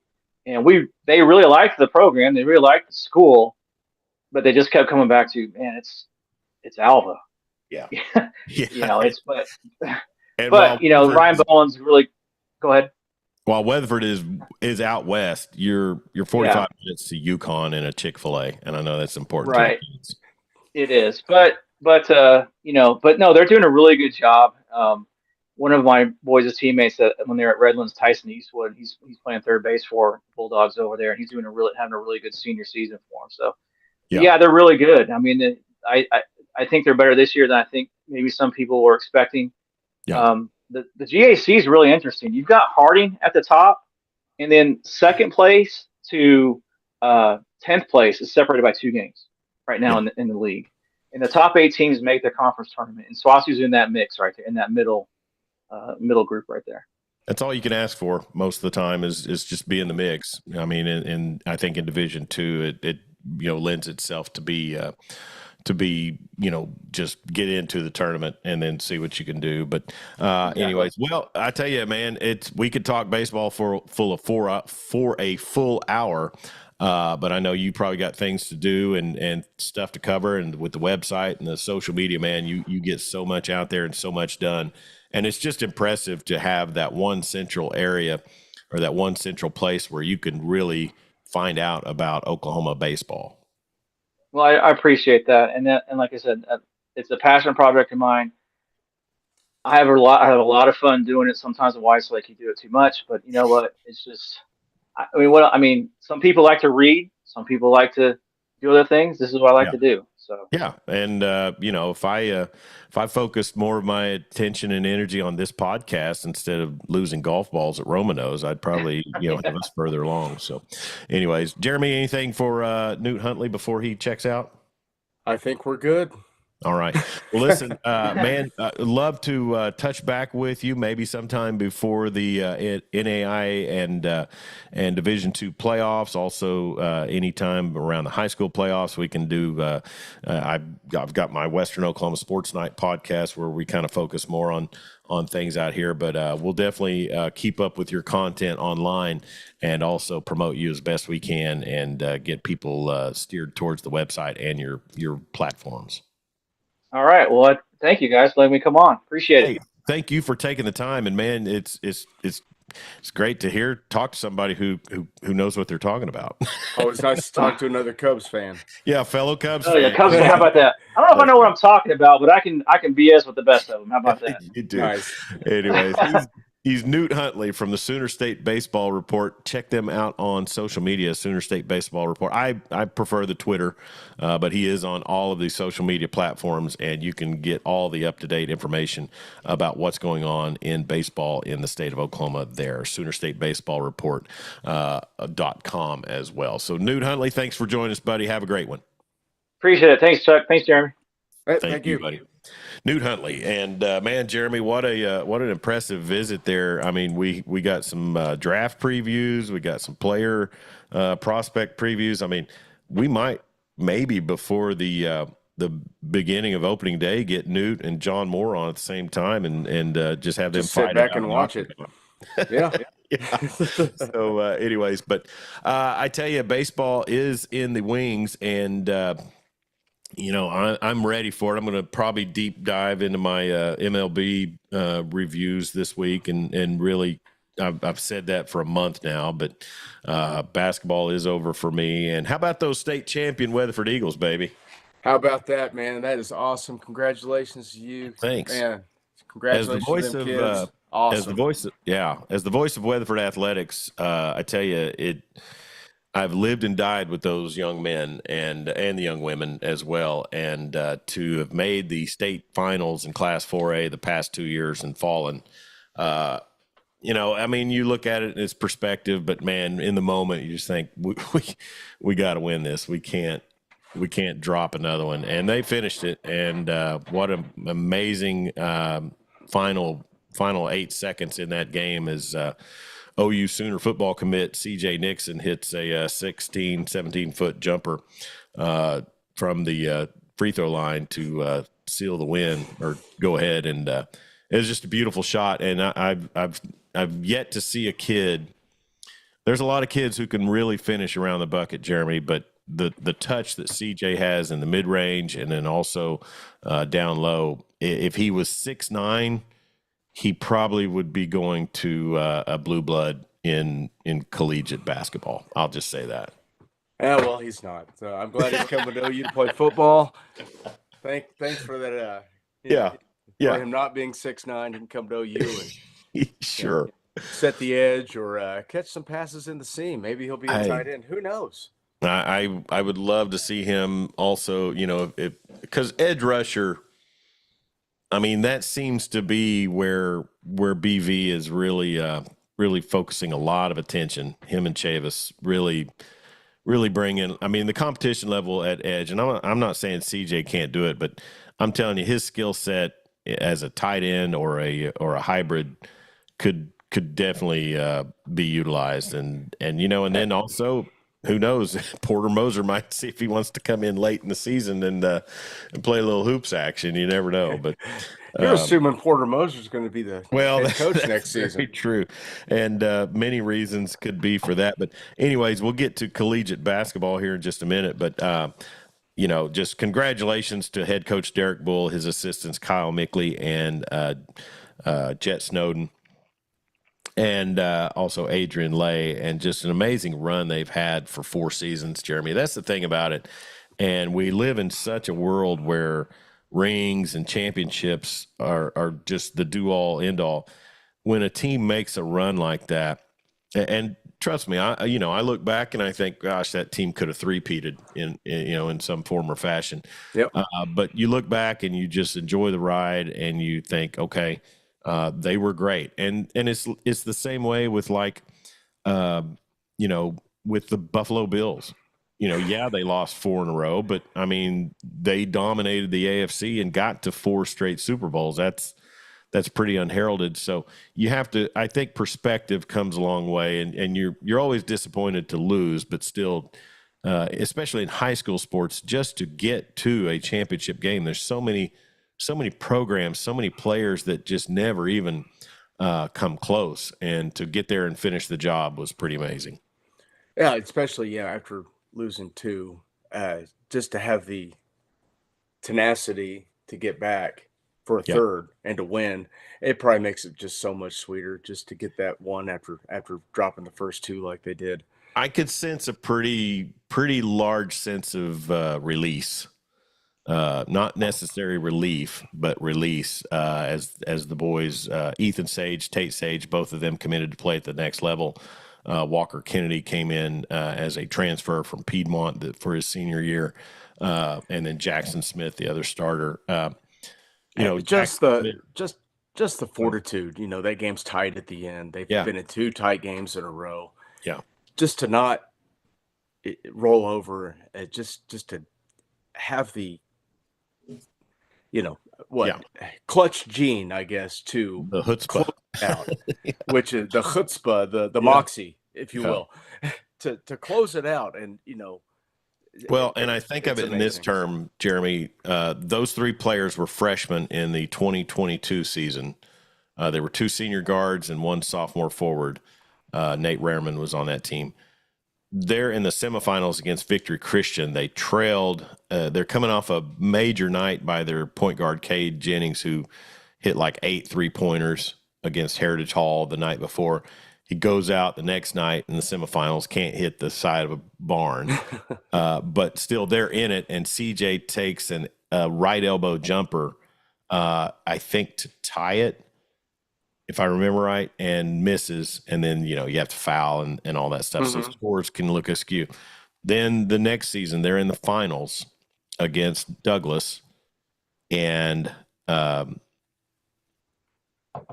and they really liked the program, they really liked the school, but they just kept coming back to, man, it's Alva. Yeah. You know, but you know, Weatherford, Ryan Bowen's really. Go ahead. While Weatherford is out west, you're 45 minutes to Yukon and a Chick-fil-A, and I know that's important. Right. It is, but you know, but no, they're doing a really good job. One of my boys' teammates when they're at Redlands, Tyson Eastwood, he's playing third base for Bulldogs over there, and he's having a really good senior season for him. So yeah, they're really good. I mean, I think they're better this year than I think maybe some people were expecting. Yeah. The GAC is really interesting. You've got Harding at the top, and then second place to 10th place is separated by 2 games right now in the league. And the top 8 teams make the conference tournament, and SWASU's in that mix right there, in that middle group right there. That's all you can ask for most of the time is just be in the mix. I mean, and I think in Division II, it you know lends itself to be you know, just get into the tournament and then see what you can do. But anyways, well, I tell you, man, we could talk baseball for a full hour. but I know you probably got things to do and stuff to cover, and with the website and the social media, man, you get so much out there and so much done. And it's just impressive to have that one central area or that one central place where you can really find out about Oklahoma baseball. Well, I appreciate that, and like I said, it's a passion project of mine. I have a lot of fun doing it. Sometimes I feel like you do it too much, but you know what? It's just, I mean, some people like to read, some people like to do other things. This is what I like to do. So yeah, and if I focused more of my attention and energy on this podcast instead of losing golf balls at Romano's, I'd probably have us further along. So, anyways, Jeremy, anything for Newt Huntley before he checks out? I think we're good. All right. Well, listen, man, love to touch back with you maybe sometime before the NAIA and Division II playoffs. Also, anytime around the high school playoffs, we can do. I've got my Western Oklahoma Sports Night podcast where we kind of focus more on things out here, but we'll definitely keep up with your content online and also promote you as best we can and get people steered towards the website and your platforms. All right. Well, thank you guys for letting me come on. Appreciate it. Thank you for taking the time. And man, it's great to talk to somebody who knows what they're talking about. Always nice to talk to another Cubs fan. Yeah, fellow Cubs fan. Yeah, Cubs fan. How about that? I don't know if I know what I'm talking about, but I can BS with the best of them. How about that? You do. Nice. Anyways, he's Newt Huntley from the Sooner State Baseball Report. Check them out on social media, Sooner State Baseball Report. I prefer the Twitter, but he is on all of these social media platforms, and you can get all the up-to-date information about what's going on in baseball in the state of Oklahoma there, Sooner State Baseball Report .com as well. So, Newt Huntley, thanks for joining us, buddy. Have a great one. Appreciate it. Thanks, Chuck. Thanks, Jeremy. Thank you, buddy. Newt Huntley, and man, Jeremy, what an impressive visit there. I mean, we got some draft previews, we got some player prospect previews. I mean, we might maybe before the beginning of opening day get Newt and John Moore on at the same time and just have them sit back and watch it. Yeah. Yeah. So, anyways, but I tell you, baseball is in the wings, and I'm ready for it. I'm going to probably deep dive into my MLB reviews this week, and really, I've said that for a month now. But basketball is over for me. And how about those state champion Weatherford Eagles, baby? How about that, man? That is awesome. Congratulations to you. Thanks, man. Congratulations to them kids. Awesome. As the voice of Weatherford athletics, I tell you, I've lived and died with those young men and the young women as well. And to have made the state finals in Class 4A the past 2 years and fallen, I mean, you look at it in its perspective, but man, in the moment, you just think we got to win this. We can't drop another one. And they finished it. And what an amazing final 8 seconds in that game is OU Sooner football commit CJ Nixon hits a 16, 17-foot jumper from the free throw line to seal the win or go ahead. And it was just a beautiful shot. And I've yet to see a kid. There's a lot of kids who can really finish around the bucket, Jeremy, but the touch that CJ has in the mid range and then also down low, if he was 6'9", he probably would be going to a blue blood in collegiate basketball. I'll just say that. Yeah, well, he's not. So I'm glad he's coming to OU to play football. Thanks for that. For him not being 6'9", he can come to OU and sure set the edge or catch some passes in the seam. Maybe he'll be a tight end. Who knows? I would love to see him also. Because edge rusher. I mean, that seems to be where BV is really focusing a lot of attention. Him and Chavis really bring in. I mean, the competition level at edge, and I'm not saying CJ can't do it, but I'm telling you, his skill set as a tight end or a hybrid could definitely be utilized, and then also. Who knows? Porter Moser might see if he wants to come in late in the season and play a little hoops action. You never know. But You're assuming Porter Moser's going to be the head coach that's next season. Very true, and many reasons could be for that. But anyways, we'll get to collegiate basketball here in just a minute. But just congratulations to head coach Derek Bull, his assistants Kyle Mickley and Jet Snowden, and also Adrian Lay, and just an amazing run they've had for 4 seasons, Jeremy. That's the thing about it. And we live in such a world where rings and championships are just the do-all, end-all. When a team makes a run like that, and trust me, I look back and I think, gosh, that team could have three-peated in some form or fashion. Yep. But you look back and you just enjoy the ride and you think, okay, they were great. And it's the same way with with the Buffalo Bills. They lost 4 in a row, but I mean, they dominated the AFC and got to 4 straight Super Bowls. That's pretty unheralded. So you have to, I think perspective comes a long way, and you're always disappointed to lose, but still, especially in high school sports, just to get to a championship game, there's so many programs, so many players that just never even come close, and to get there and finish the job was pretty amazing. Yeah, especially after losing 2, just to have the tenacity to get back for a third and to win, it probably makes it just so much sweeter just to get that one after dropping the first 2 like they did. I could sense a pretty large sense of release, not necessary relief, but release as the boys, Ethan Sage, Tate Sage, both of them committed to play at the next level. Walker Kennedy came in as a transfer from Piedmont for his senior year, and then Jackson Smith, the other starter. Just the fortitude. That game's tight at the end. They've been in 2 tight games in a row. Yeah, just to not roll over, just to have the clutch gene, I guess, to the chutzpah out, which is the chutzpah, the moxie, if you will, to close it out. And well, and I think of it in this term, Jeremy, those 3 players were freshmen in the 2022 season. There were 2 senior guards and 1 sophomore forward. Nate Rehrman was on that team. They're in the semifinals against Victory Christian. They trailed. They're coming off a major night by their point guard, Cade Jennings, who hit like 8 3-pointers against Heritage Hall the night before. He goes out the next night in the semifinals, can't hit the side of a barn, but still they're in it. And CJ takes a right elbow jumper, I think to tie it, if I remember right, and misses. And then, you have to foul and all that stuff. Mm-hmm. So scores can look askew. Then the next season, they're in the finals against Douglas, and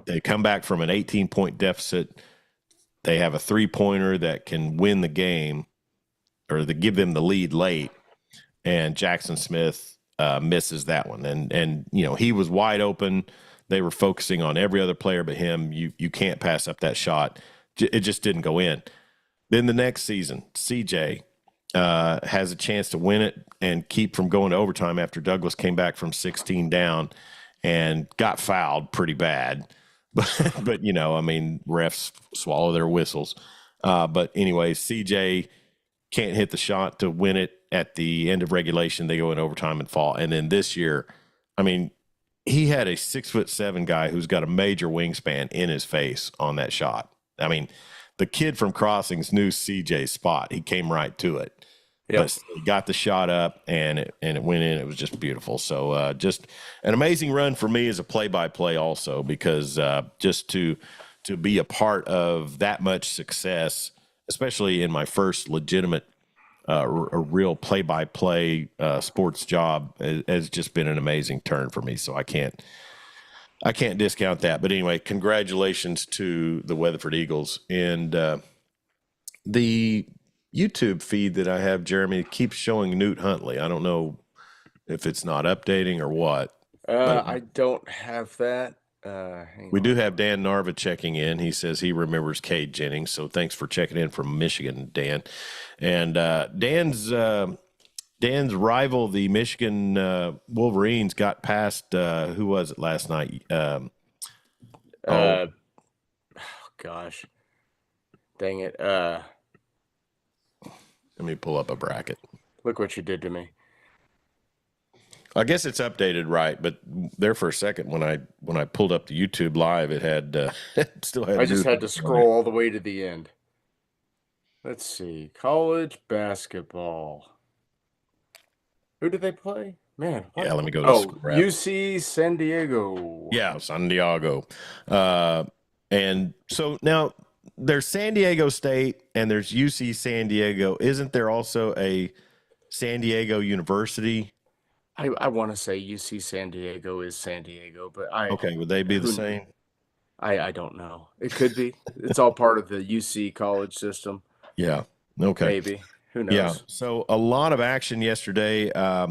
they come back from an 18-point deficit. They have a 3-pointer that can win the game, or they give them the lead late, and Jackson Smith misses that one. And he was wide open. They were focusing on every other player but him. You can't pass up that shot. It just didn't go in. Then the next season, CJ has a chance to win it and keep from going to overtime after Douglas came back from 16 down and got fouled pretty bad. But refs swallow their whistles. But anyway, CJ can't hit the shot to win it at the end of regulation. They go in overtime and fall. And then this year, he had a 6'7" guy who's got a major wingspan in his face on that shot. The kid from Crossings knew CJ's spot. He came right to it. Yep. But he got the shot up and it went in. It was just beautiful. So just an amazing run for me as a play-by-play also, because just to be a part of that much success, especially in my first legitimate a real play-by-play sports job, has just been an amazing turn for me. So I can't discount that. But anyway, congratulations to the Weatherford Eagles. And the YouTube feed that I have, Jeremy, keeps showing Newt Huntley. I don't know if it's not updating or what. I don't have that. We do have Dan Narva checking in. He says he remembers Cade Jennings. So thanks for checking in from Michigan, Dan. And Dan's Dan's rival, the Michigan Wolverines, got past who was it last night? Oh gosh, dang it! Let me pull up a bracket. Look what you did to me. I guess it's updated right, but there for a second when I pulled up the YouTube live, it had it still had. I just had to scroll all the way to the end. Let's see, college basketball. Who did they play? Man, what? Yeah, let me go to UC San Diego. Yeah, San Diego. And so now there's San Diego State and there's UC San Diego. Isn't there also a San Diego University? I want to say UC San Diego is San Diego, but okay, would they be the same? I don't know. It could be. It's all part of the UC college system. Yeah. Okay. Maybe. Who knows? Yeah. So a lot of action yesterday. I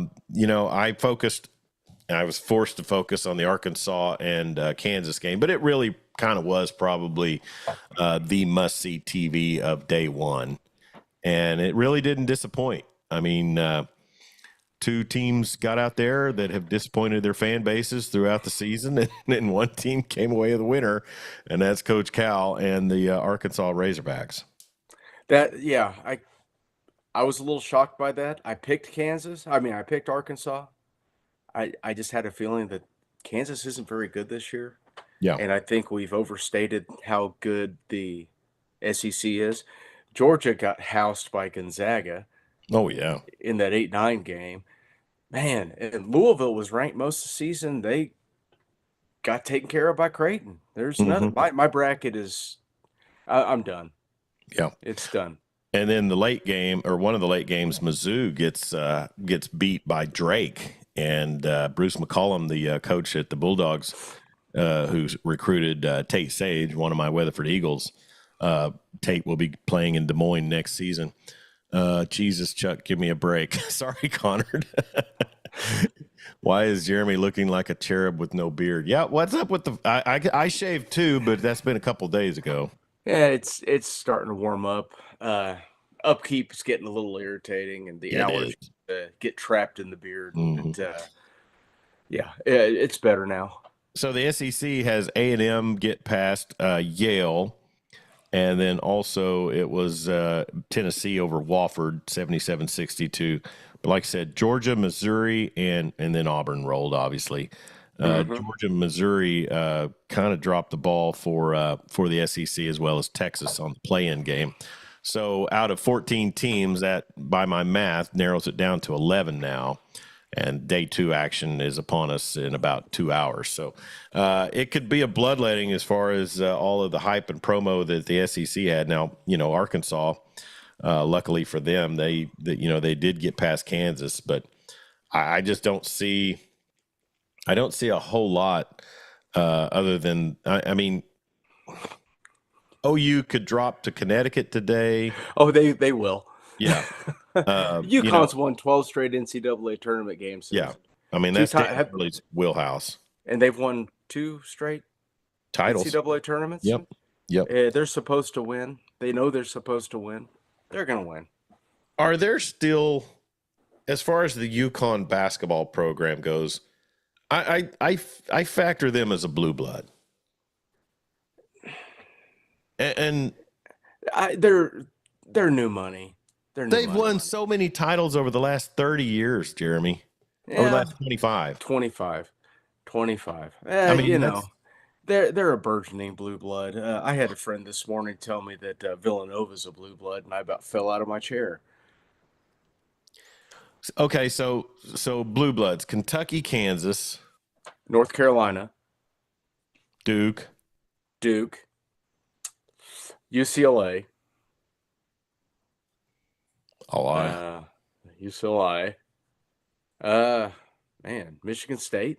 was forced to focus on the Arkansas and Kansas game, but it really kind of was probably the must-see TV of day one. And it really didn't disappoint. I mean, two teams got out there that have disappointed their fan bases throughout the season, and then one team came away the winner, and that's Coach Cal and the Arkansas Razorbacks. I was a little shocked by that. I picked Kansas. I picked Arkansas. I just had a feeling that Kansas isn't very good this year. Yeah. And I think we've overstated how good the SEC is. Georgia got housed by Gonzaga. Oh, yeah. In that 8-9 game. Man, and Louisville was ranked most of the season. They got taken care of by Creighton. There's nothing. My bracket is I'm done. Yeah. It's done. And then the late game, or one of the late games, Mizzou gets beat by Drake. And Bruce McCollum, the coach at the Bulldogs, who's recruited Tate Sage, one of my Weatherford Eagles. Tate will be playing in Des Moines next season. Jesus, Chuck, give me a break. Sorry, Connor. Why is Jeremy looking like a cherub with no beard? Yeah, what's up with the? I shaved too, but that's been a couple days ago. Yeah, it's starting to warm up. Upkeep is getting a little irritating, and the allergies get trapped in the beard. Mm-hmm. It's better now. So the SEC has A&M get past Yale. And then also it was Tennessee over Wofford, 77-62. But like I said, Georgia, Missouri, and then Auburn rolled, obviously. Georgia, Missouri kind of dropped the ball for the SEC as well as Texas on the play-in game. So out of 14 teams, that, by my math, narrows it down to 11 now. And day two action is upon us in about 2 hours. So it could be a bloodletting as far as all of the hype and promo that the SEC had. Now, Arkansas, luckily for them, they did get past Kansas, but I just don't see a whole lot other than, OU could drop to Connecticut today. Oh, they will. Yeah. UConn's won 12 straight NCAA tournament games. Yeah. That's really wheelhouse. And they've won 2 straight titles. NCAA tournaments. Yep. They're supposed to win. They know they're supposed to win. They're going to win. Are there still, as far as the UConn basketball program goes, I factor them as a blue blood. And they're new money. They've won so many titles over the last 30 years, Jeremy. Yeah. Over the last 25. 25. They're a burgeoning blue blood. I had a friend this morning tell me that Villanova's a blue blood, and I about fell out of my chair. Okay, so blue bloods: Kentucky, Kansas, North Carolina, Duke, UCLA. UCLA. Michigan State.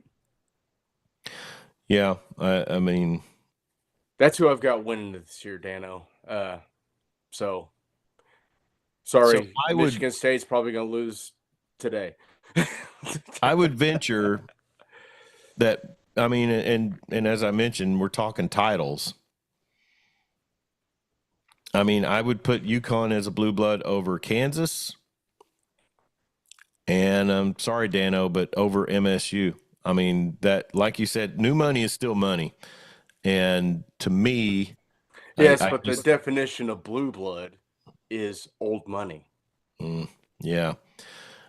Yeah, that's who I've got winning this year, Dano. So sorry, Michigan State's probably going to lose today. I would venture that. And as I mentioned, we're talking titles. I would put UConn as a blue blood over Kansas And I'm sorry, Dano, but over MSU. I mean, that, like you said, new money is still money. And to me, Yes, but the definition of blue blood is old money. Yeah.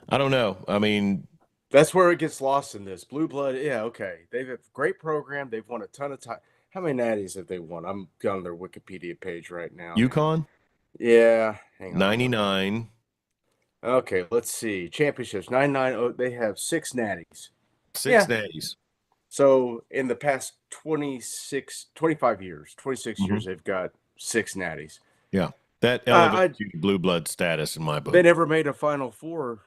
I don't know. I mean, that's where it gets lost in this. Blue blood, yeah, okay. They've a great program. They've won a ton of time. How many natties have they won? I'm on their Wikipedia page right now. UConn? Yeah. Hang on. 99. Okay, let's see. Championships, 99. Oh, they have 6 natties. Six natties. So in the past 25 years, 26 years, they've got 6 natties. Yeah. That elevates you to blue blood status in my book. They never made a Final Four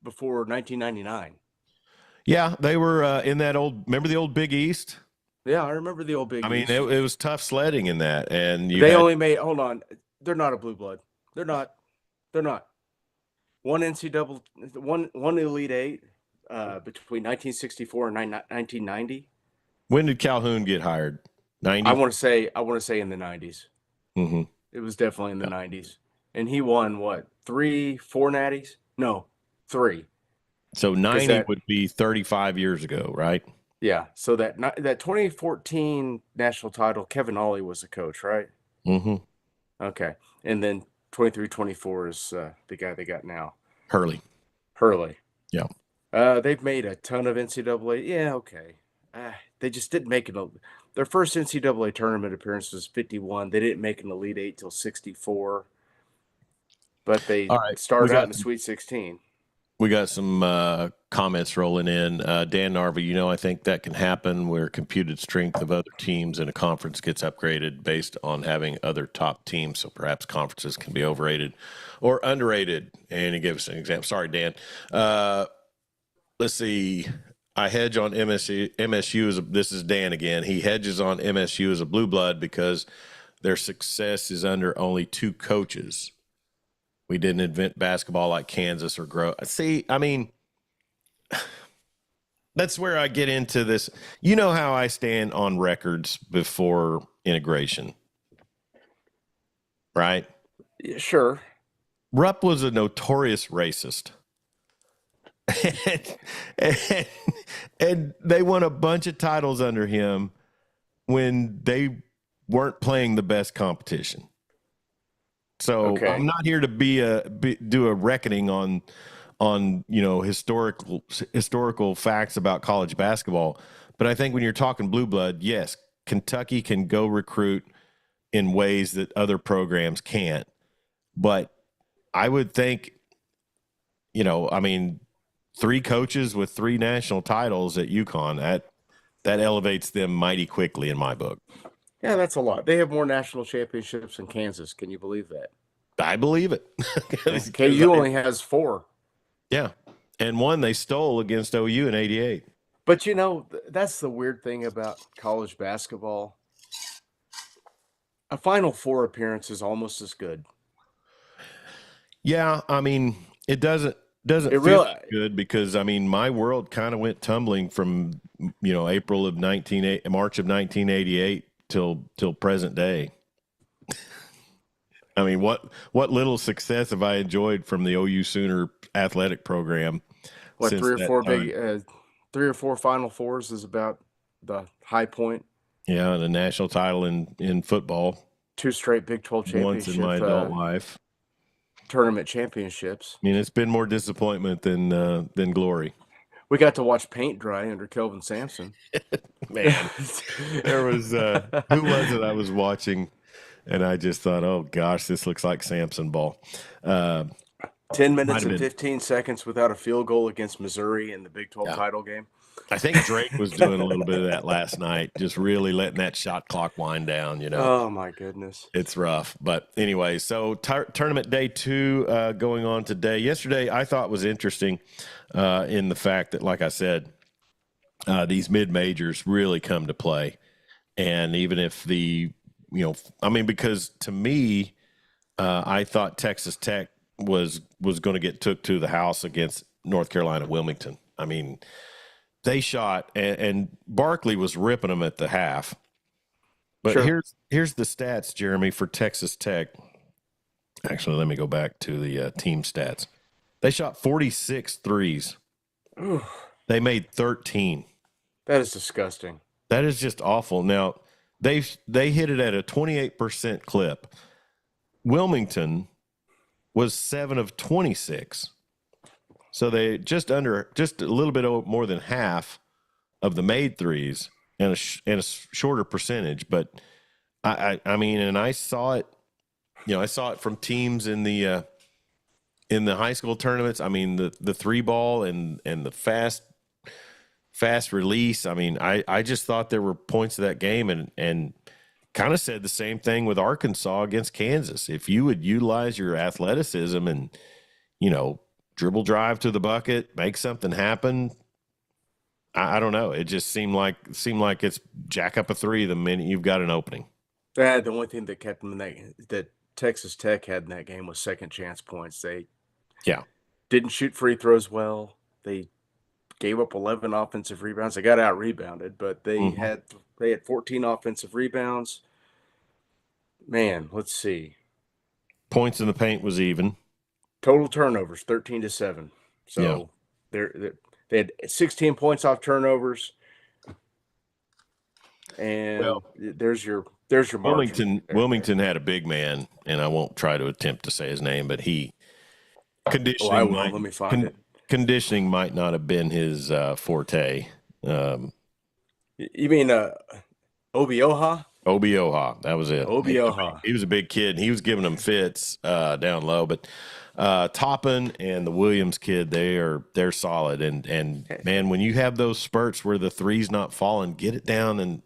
before 1999. Yeah, they were in that remember the old Big East? Yeah, I remember the old Big East. I mean, it was tough sledding in that. And only made, hold on, they're not a blue blood. They're not. One NCAA, one Elite Eight between 1964 and 1990. When did Calhoun get hired? 90? I want to say in the 90s. Mm-hmm. It was definitely in the 90s. And he won what? 3, 4 natties? No, 3. So 90 would be 35 years ago, right? Yeah. So that 2014 national title, Kevin Ollie was the coach, right? Mm-hmm. Okay. And then 23-24 is the guy they got now. Hurley. Yeah. They've made a ton of NCAA. Yeah, okay. They just didn't make it. Their first NCAA tournament appearance was 51. They didn't make an Elite Eight till 64. But they started out in the Sweet 16. We got some comments rolling in. Dan Narva, I think that can happen where computed strength of other teams in a conference gets upgraded based on having other top teams. So perhaps conferences can be overrated or underrated. And he gave us an example. Sorry, Dan. Let's see. I hedge on MSU. This is Dan again. He hedges on MSU as a blue blood because their success is under only 2 coaches. We didn't invent basketball like Kansas or grow. See, I mean, that's where I get into this. You know how I stand on records before integration, right? Yeah, sure. Rupp was a notorious racist. and they won a bunch of titles under him when they weren't playing the best competition. So I'm not here to do a reckoning on historical facts about college basketball, but I think when you're talking blue blood, yes, Kentucky can go recruit in ways that other programs can't. But I would think, 3 coaches with 3 national titles at UConn, that elevates them mighty quickly in my book. Yeah, that's a lot. They have more national championships than Kansas. Can you believe that? I believe it. KU only has 4. Yeah. And one they stole against OU in 88. But, that's the weird thing about college basketball. A Final Four appearance is almost as good. Yeah, I mean, it doesn't feel good because, my world kind of went tumbling from, March of 1988 till present day. I mean, what little success have I enjoyed from the OU Sooner athletic program? What, 3 or 4 Final Fours is about the high point? Yeah, and a national title in football. 2 straight Big 12 championships. Once in my adult life. Tournament championships. I mean, it's been more disappointment than glory. We got to watch paint dry under Kelvin Sampson. Man, there was who was it I was watching, and I just thought, oh gosh, this looks like Sampson ball. 10 minutes and 15 seconds without a field goal against Missouri in the Big 12 title game. I think Drake was doing a little bit of that last night, just really letting that shot clock wind down, Oh, my goodness. It's rough. But anyway, so tournament day 2 going on today. Yesterday, I thought was interesting in the fact that, like I said, these mid-majors really come to play. And even if because to me, I thought Texas Tech was going to get took to the house against North Carolina Wilmington. I mean, they shot, and Barkley was ripping them at the half. But here's the stats, Jeremy, for Texas Tech. Actually, let me go back to the team stats. They shot 46 threes. Ooh, They made 13. that is disgusting. That is just awful. Now, they hit it at a 28% clip. Wilmington was 7 of 26. So they just a little bit more than half of the made threes and a shorter percentage. But I mean, and I saw it, I saw it from teams in the high school tournaments. I mean, the three ball and the fast release. I mean, I just thought there were points of that game and kind of said the same thing with Arkansas against Kansas. If you would utilize your athleticism and, dribble drive to the bucket, make something happen, I don't know. It just seemed like it's jack up a three the minute you've got an opening. The only thing that kept them that Texas Tech had in that game was second chance points. They didn't shoot free throws well. They gave up 11 offensive rebounds. They got out rebounded, but they had 14 offensive rebounds. Man, let's see. Points in the paint was even. Total turnovers 13-7. So they had 16 points off turnovers. And there's your margin. Wilmington had a big man, and I won't try to attempt to say his name, but conditioning. I will. Let me find it. Conditioning might not have been his forte. You mean Obioha? Obioha, that was it. Obioha. He was a big kid, and he was giving them fits down low. But Toppin and the Williams kid, they're solid. And man, when you have those spurts where the three's not falling, get it down and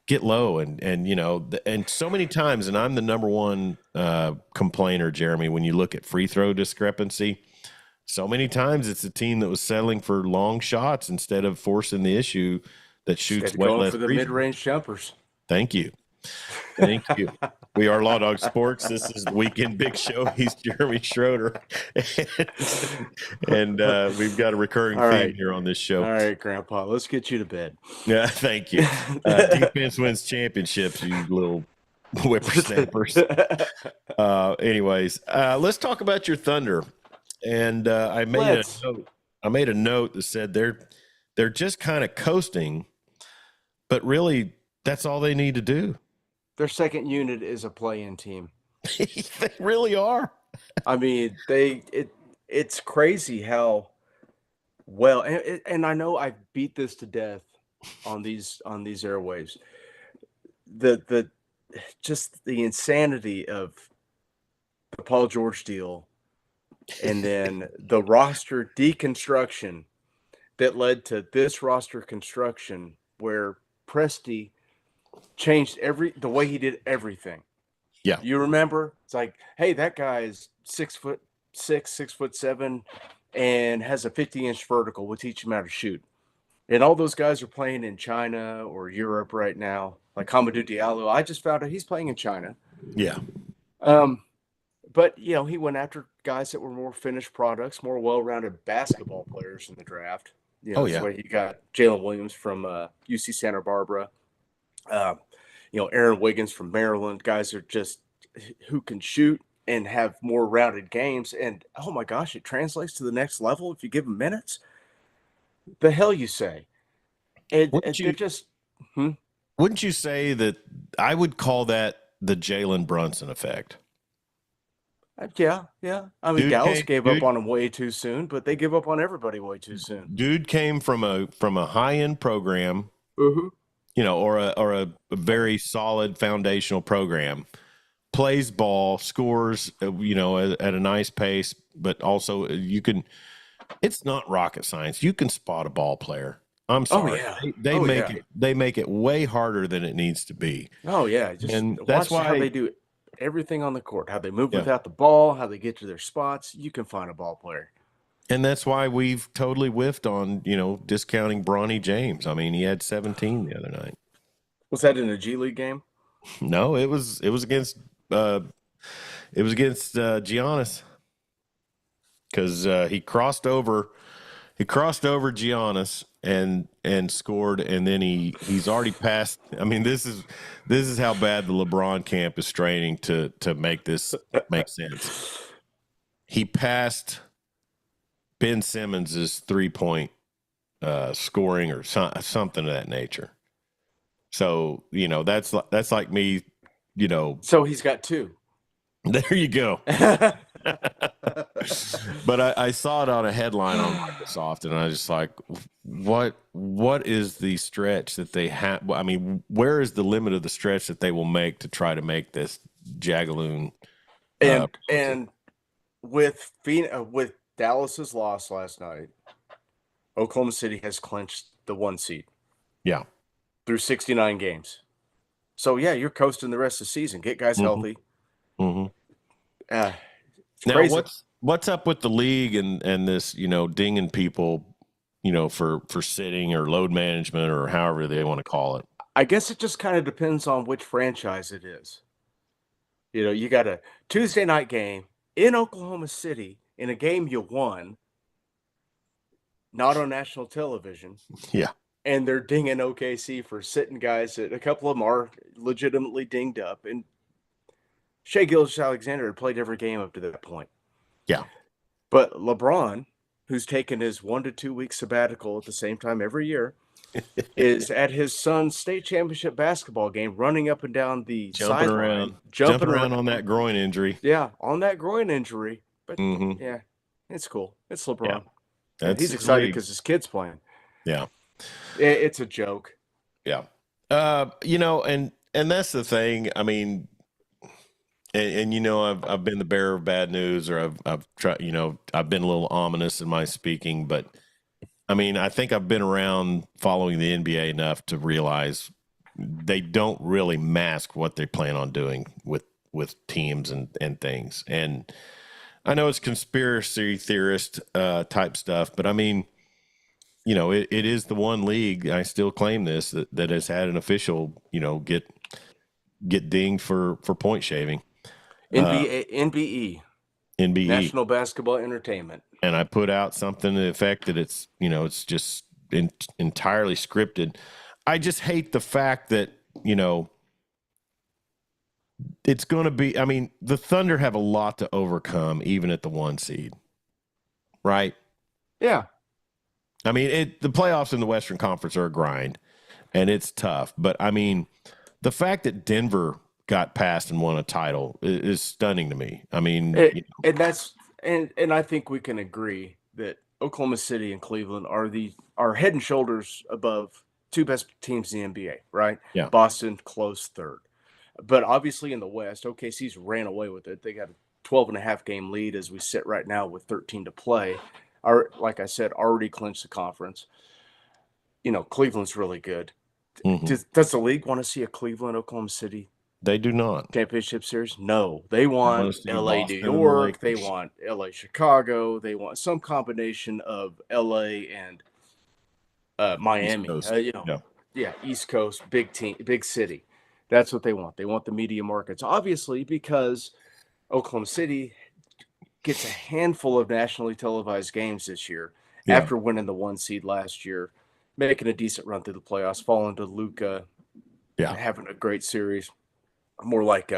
get low. And so many times, and I'm the number one complainer, Jeremy, when you look at free throw discrepancy. So many times it's a team that was settling for long shots instead of forcing the issue that shoots way less for the mid-range jumpers. Thank you. Thank you. We are Law Dog Sports. This is the Weekend Big Show. He's Jeremy Schroeder. and we've got a recurring theme here on this show. All right, Grandpa, let's get you to bed. Yeah, thank you. Defense wins championships, you little whippersnappers. Anyways, let's talk about your Thunder. And I made a note that said they're just kind of coasting, but really that's all they need to do. Their second unit is a play-in team. They really are. I mean, it's crazy how well, and I know I beat this to death on these airwaves. The just the insanity of the Paul George deal. And then the roster deconstruction that led to this roster construction where Presti changed the way he did everything. Yeah. You remember? It's like, hey, that guy is 6'6", 6'7", and has a 50-inch vertical. We'll teach him how to shoot. And all those guys are playing in China or Europe right now. Like Hamidou Diallo, I just found out he's playing in China. Yeah. But, he went after guys that were more finished products, more well-rounded basketball players in the draft. That's why you got Jalen Williams from UC Santa Barbara. Aaron Wiggins from Maryland. Guys are just who can shoot and have more rounded games. And, oh, my gosh, it translates to the next level if you give them minutes. The hell you say. Wouldn't you say that I would call that the Jalen Brunson effect? Yeah. I mean, Dallas gave up on him way too soon, but they give up on everybody way too soon. Dude came from a high-end program, or a very solid foundational program, plays ball, scores, at a nice pace, but also it's not rocket science. You can spot a ball player. I'm sorry. They make it way harder than it needs to be. Oh yeah. And that's why how they do everything on the court, how they move without the ball, how they get to their spots. You can find a ball player. And that's why we've totally whiffed on, discounting Bronny James. I mean, he had 17 the other night. Was that in a G League game? No, it was against Giannis. Because he crossed over Giannis and scored, and then he's already passed. I mean, this is how bad the LeBron camp is straining to make this make sense. He passed Ben Simmons' 3-point scoring or something of that nature. So, that's like me, So he's got 2. There you go. But I saw it on a headline on Microsoft, and I was just like, what is the stretch that they have? I mean, where is the limit of the stretch that they will make to try to make this Jagaloon? And with Dallas's loss last night, Oklahoma City has clinched the 1 seed. Yeah. Through 69 games. So yeah, you're coasting the rest of the season. Get guys healthy. Mm-hmm. It's now, crazy. what's up with the league and this, dinging people, for sitting or load management or however they want to call it? I guess it just kind of depends on which franchise it is. You got a Tuesday night game in Oklahoma City in a game you won, not on national television. Yeah. And they're dinging OKC for sitting guys that a couple of them are legitimately dinged up. And Shai Gilgeous-Alexander had played every game up to that point. Yeah. But LeBron, who's taken his 1 to 2 week sabbatical at the same time every year, is at his son's state championship basketball game, running up and down the sideline, jumping around on that groin injury. Yeah, on that groin injury. But yeah, it's cool. It's LeBron. Yeah. He's excited because his kid's playing. Yeah. It's a joke. Yeah. And that's the thing. I mean, and I've been the bearer of bad news, or I've tried, I've been a little ominous in my speaking, but I mean, I think I've been around following the NBA enough to realize they don't really mask what they plan on doing with teams and things. And I know it's conspiracy theorist type stuff, but I mean, it is the one league, I still claim this, that has had an official, get dinged for point shaving. NBE. National Basketball Entertainment. And I put out something to the effect that it's, it's just entirely scripted. I just hate the fact that, it's going to be, I mean, the Thunder have a lot to overcome, even at the 1 seed. Right? Yeah. I mean, the playoffs in the Western Conference are a grind, and it's tough. But, I mean, the fact that Denver got past and won a title is stunning to me. I mean, and I think we can agree that Oklahoma City and Cleveland are head and shoulders above 2 best teams in the NBA, right? Yeah. Boston close 3rd. But obviously in the West, OKC's ran away with it. They got a 12.5 game lead as we sit right now with 13 to play. Like I said, already clinched the conference. Cleveland's really good. Mm-hmm. Does the league want to see a Cleveland Oklahoma City? They do not. Championship series? No. They want LA, New York. They want LA, Chicago. They want some combination of LA and Miami. East Coast, big team, big city. That's what they want. They want the media markets, obviously, because Oklahoma City gets a handful of nationally televised games this year after winning the 1 seed last year, making a decent run through the playoffs, falling to Luka, having a great series. More like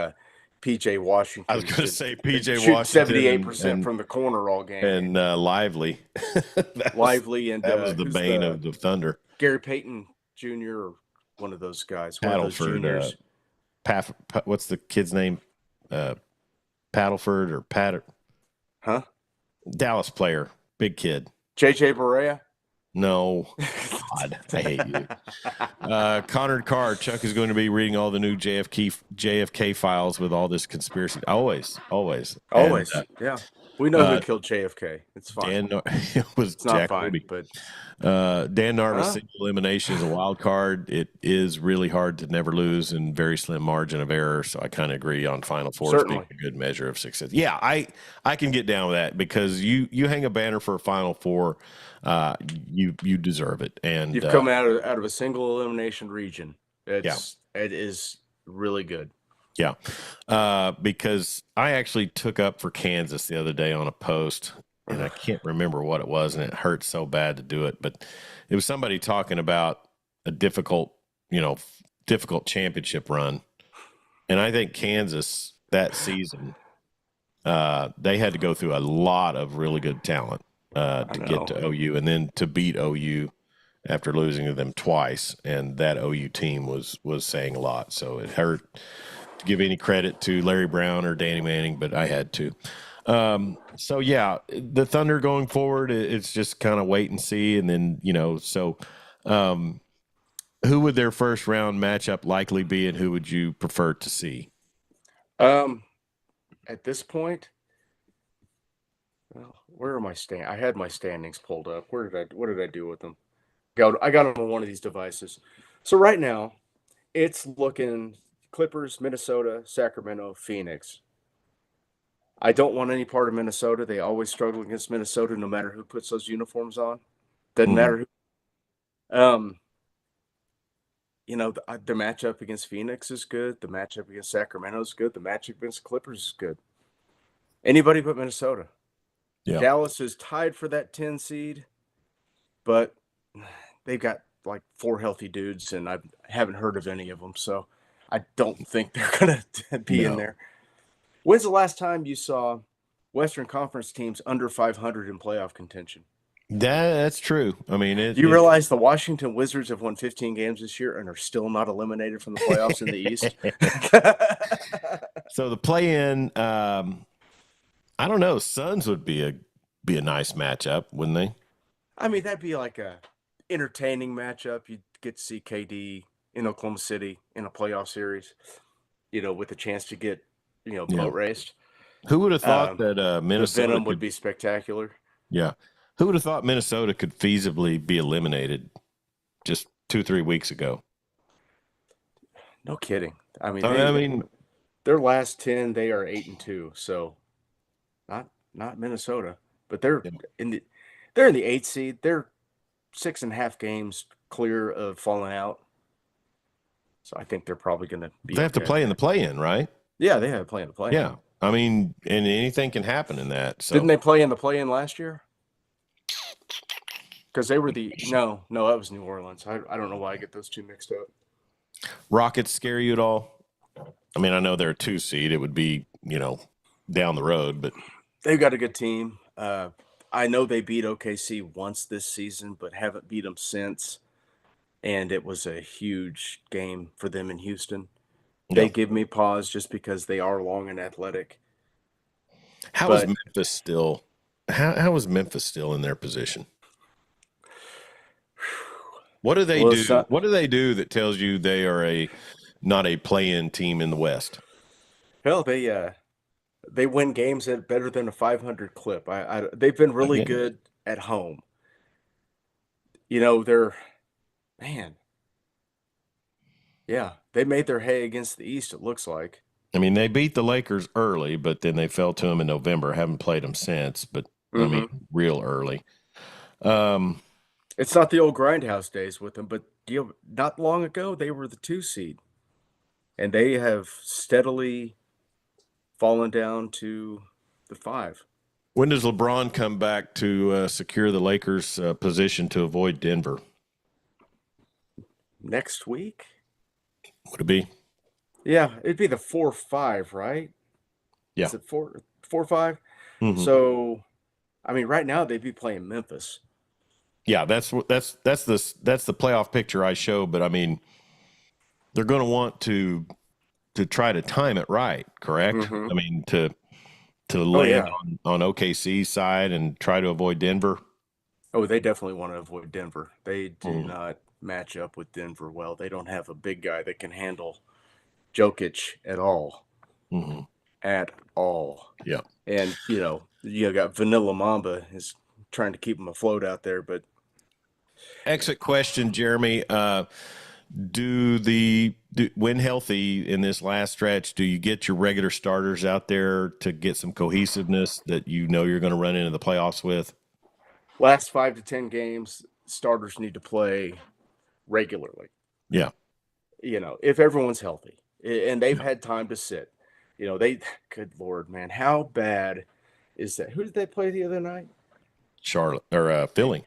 PJ Washington. I was going to say PJ Washington. 78% from the corner all game. And Lively. That was the bane of the Thunder. Gary Payton Jr. or one of those guys. Paddleford. What's the kid's name? Paddleford or Patter? Huh? Dallas player. Big kid. JJ Barea? No. God, I hate you. Connor Carr. Chuck is going to be reading all the new JFK files with all this conspiracy. Always. And, yeah. We know who killed JFK. It's fine. It was it's Jack not fine, Ruby. but Dan Narva's single elimination is a wild card. It is really hard to never lose and very slim margin of error. So I kind of agree on Final Four being a good measure of success. Yeah, I can get down with that because you hang a banner for a Final Four, you deserve it. And you've come out of a single elimination region. It is really good. Yeah, because I actually took up for Kansas the other day on a post, and I can't remember what it was, and it hurts so bad to do it. But it was somebody talking about a difficult championship run, and I think Kansas that season, they had to go through a lot of really good talent. to get to OU, and then to beat OU after losing to them twice. And that OU team was saying a lot. So it hurt to give any credit to Larry Brown or Danny Manning, but I had to. So yeah, the Thunder going forward, it's just kind of wait and see. And then, who would their first round matchup likely be, and who would you prefer to see? At this point, well, where are my I had my standings pulled up. What did I do with them? I got them on one of these devices. So right now, it's looking Clippers, Minnesota, Sacramento, Phoenix. I don't want any part of Minnesota. They always struggle against Minnesota, no matter who puts those uniforms on. Doesn't matter who. The matchup against Phoenix is good. The matchup against Sacramento is good. The matchup against Clippers is good. Anybody but Minnesota. Yeah. Dallas is tied for that 10 seed, but they've got like 4 healthy dudes, and I haven't heard of any of them, so I don't think they're going to be in there. When's the last time you saw Western Conference teams under 500 in playoff contention? That's true. I mean, do you realize the Washington Wizards have won 15 games this year and are still not eliminated from the playoffs in the East? So the play-in, I don't know. Suns would be a nice matchup, wouldn't they? I mean, that'd be like a entertaining matchup. You'd get to see KD in Oklahoma City in a playoff series, with a chance to get boat raced. Who would have thought that Minnesota the Venom would be spectacular? Yeah. Who would have thought Minnesota could feasibly be eliminated just 2-3 weeks ago? No kidding. I mean, their last 10, they are 8-2. So not Minnesota, but they're in the 8th seed. They're 6.5 games clear of falling out. So I think they're probably going to be. They have to play in the play-in, right? Yeah, they have to play in the play-in. Yeah, I mean, and anything can happen in that. So. Didn't they play in the play-in last year? Because they were no, that was New Orleans. I don't know why I get those two mixed up. Rockets scare you at all? I mean, I know they're a 2 seed. It would be, down the road, but they've got a good team. I know they beat OKC once this season, but haven't beat them since. And it was a huge game for them in Houston. They give me pause just because they are long and athletic. How is Memphis still? How is Memphis still in their position? What do they do? What do they do that tells you they are not a play-in team in the West? Hell, they win games at better than a 500 clip. They've been really good at home. They're they made their hay against the East, it looks like. I mean, they beat the Lakers early, but then they fell to them in November. Haven't played them since, but I mean, real early. It's not the old grindhouse days with them, but not long ago, they were the 2 seed. And they have steadily fallen down to the 5. When does LeBron come back to secure the Lakers' position to avoid Denver? Next week? Would it be? Yeah, it'd be the 4-5, right? Yeah. Is it 4-5? Mm-hmm. So, I mean, right now they'd be playing Memphis. Yeah, that's the playoff picture I show, but I mean, they're going to want to try to time it right, correct? Mm-hmm. I mean, to land on OKC's side and try to avoid Denver. Oh, they definitely want to avoid Denver. They do not match up with Denver well. They don't have a big guy that can handle Jokic at all. Mm-hmm. At all. Yeah. And, you got Vanilla Mamba is trying to keep him afloat out there, but. Exit question, Jeremy. When healthy in this last stretch, do you get your regular starters out there to get some cohesiveness that you're going to run into the playoffs with? Last 5 to 10 games, starters need to play regularly. Yeah. If everyone's healthy and they've had time to sit, good Lord, man, how bad is that? Who did they play the other night? Charlotte or Philly.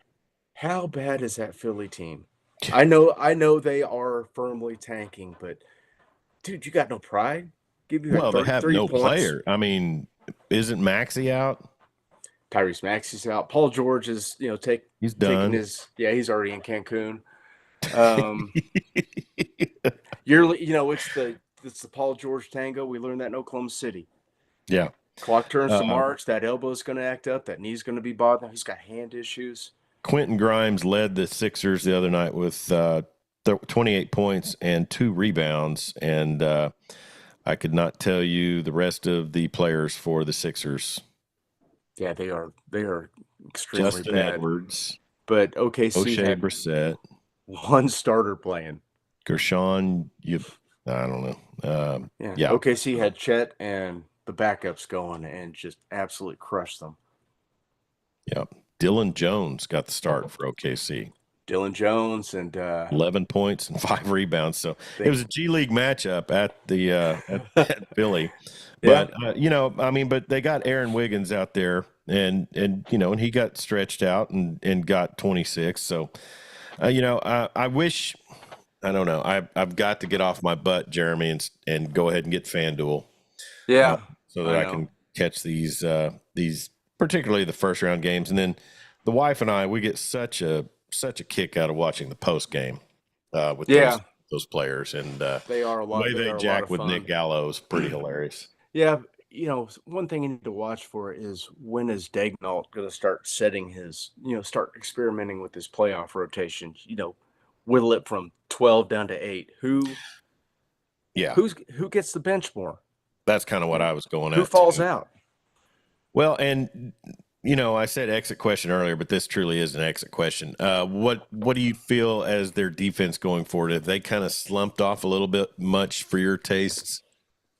How bad is that Philly team? I know they are firmly tanking, but dude, you got no pride. They have no player. I mean, isn't Maxey out? Tyrese Maxey's out. Paul George is, He's taking done. he's already in Cancun. Yearly, it's the Paul George tango. We learned that in Oklahoma City. Yeah. Clock turns to March. That elbow's going to act up. That knee's going to be bothering. He's got hand issues. Quentin Grimes led the Sixers the other night with 28 points and 2 rebounds, and I could not tell you the rest of the players for the Sixers. Yeah, they are extremely Justin bad. Edwards, But OKC O'Shea had Brissett, one starter playing. Gershon, I don't know. Yeah. OKC had Chet and the backups going and just absolutely crushed them. Yeah. Dylan Jones got the start for OKC. Dylan Jones and 11 points and 5 rebounds. So it was a G League matchup at the at Philly. But but they got Aaron Wiggins out there, and he got stretched out and got 26. So I wish, I don't know, I've got to get off my butt, Jeremy, and go ahead and get FanDuel. Yeah. So that I can catch these particularly the first round games, and then the wife and I, we get such a kick out of watching the post game with those players, and they are a lot. The way they jack with Nick Gallo is pretty hilarious. Yeah, one thing you need to watch for is when is Daignault going to start setting his, start experimenting with his playoff rotation. Whittle it from 12 down to 8. Who gets the bench more? That's kind of what I was going at. Who falls out? Well, and I said exit question earlier, but this truly is an exit question. What do you feel as their defense going forward? Have they kind of slumped off a little bit much for your tastes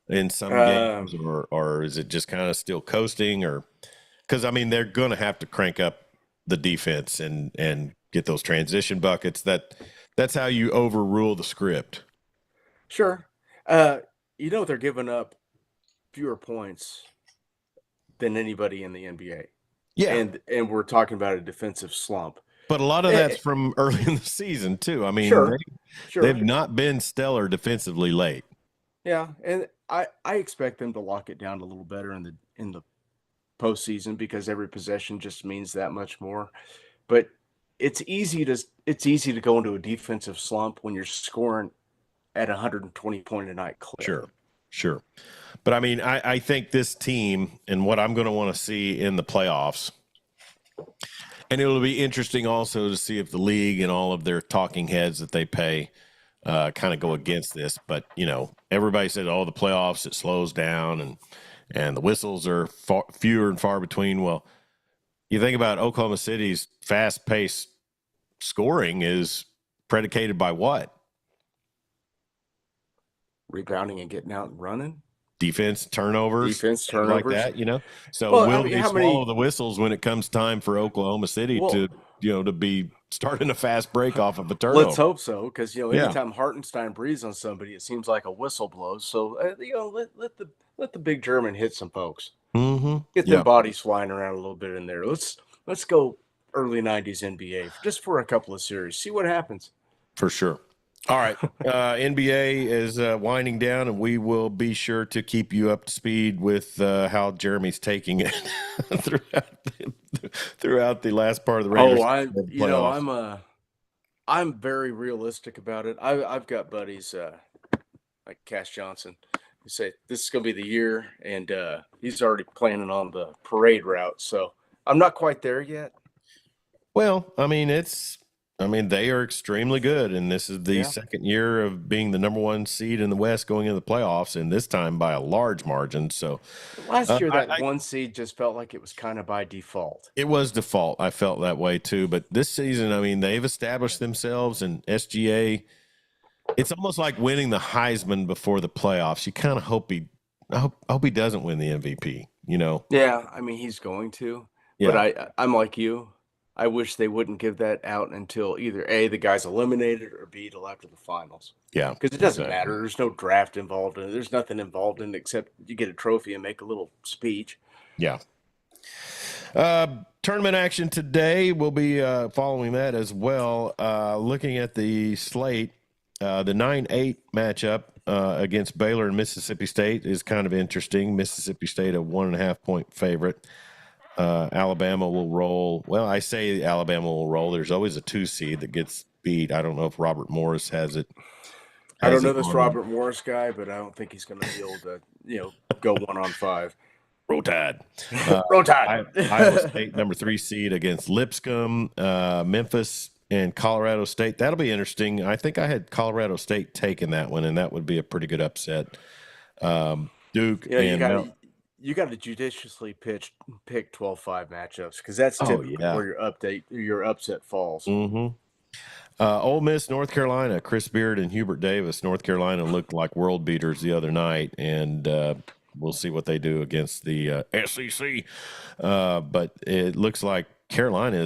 in some games, or is it just kind of still coasting? Or because they're going to have to crank up the defense and get those transition buckets. That's how you overrule the script. Sure. They're giving up fewer points than anybody in the NBA. Yeah. And we're talking about a defensive slump. But a lot of that's from early in the season too. They've not been stellar defensively late. Yeah, and I expect them to lock it down a little better in the postseason because every possession just means that much more. But it's easy to go into a defensive slump when you're scoring at 120 point a night clip. Sure. But I think this team and what I'm going to want to see in the playoffs, and it'll be interesting also to see if the league and all of their talking heads that they pay kind of go against this. But, everybody said, the playoffs, it slows down and the whistles are fewer and far between. Well, you think about Oklahoma City's fast-paced scoring is predicated by what? Rebounding and getting out and running. Defense, turnovers, like that, So will they swallow the whistles when it comes time for Oklahoma City to be starting a fast break off of a turnover? Let's hope so, because anytime Hartenstein breathes on somebody, it seems like a whistle blows. So let the big German hit some folks. Mm-hmm. Get their bodies flying around a little bit in there. Let's go early 90s NBA just for a couple of series. See what happens. For sure. All right. NBA is winding down, and we will be sure to keep you up to speed with how Jeremy's taking it throughout the last part of the regular I'm very realistic about it. I've got buddies like Cash Johnson who say this is going to be the year, and he's already planning on the parade route. So I'm not quite there yet. Well, they are extremely good, and this is the second year of being the number 1 seed in the West going into the playoffs, and this time by a large margin. So last year, that 1 seed just felt like it was kind of by default. It was default. I felt that way too. But this season, they've established themselves, and SGA, it's almost like winning the Heisman before the playoffs. You kind of hope he doesn't win the MVP, Yeah, he's going to. Yeah. But I'm like you. I wish they wouldn't give that out until either A, the guy's eliminated, or B, till after the finals. Yeah. Because it doesn't matter. There's no draft involved in it. There's nothing involved in it except you get a trophy and make a little speech. Yeah. Tournament action today. We'll be following that as well. Looking at the slate, the 9-8 matchup against Baylor and Mississippi State is kind of interesting. Mississippi State a 1.5 point favorite. Alabama will roll. Well, I say Alabama will roll. There's always a 2 seed that gets beat. I don't know if Robert Morris has it. I don't know this Robert Morris guy, but I don't think he's going to be able to, go 1-on-5. Roll Tide. Roll Tide. Iowa State, number 3 seed against Lipscomb, Memphis, and Colorado State. That'll be interesting. I think I had Colorado State taking that one, and that would be a pretty good upset. Duke and you got to judiciously pick 12-5 matchups because that's typically where your upset falls. Mm-hmm. Ole Miss, North Carolina, Chris Beard and Hubert Davis. North Carolina looked like world beaters the other night, and we'll see what they do against the SEC. But it looks like Carolina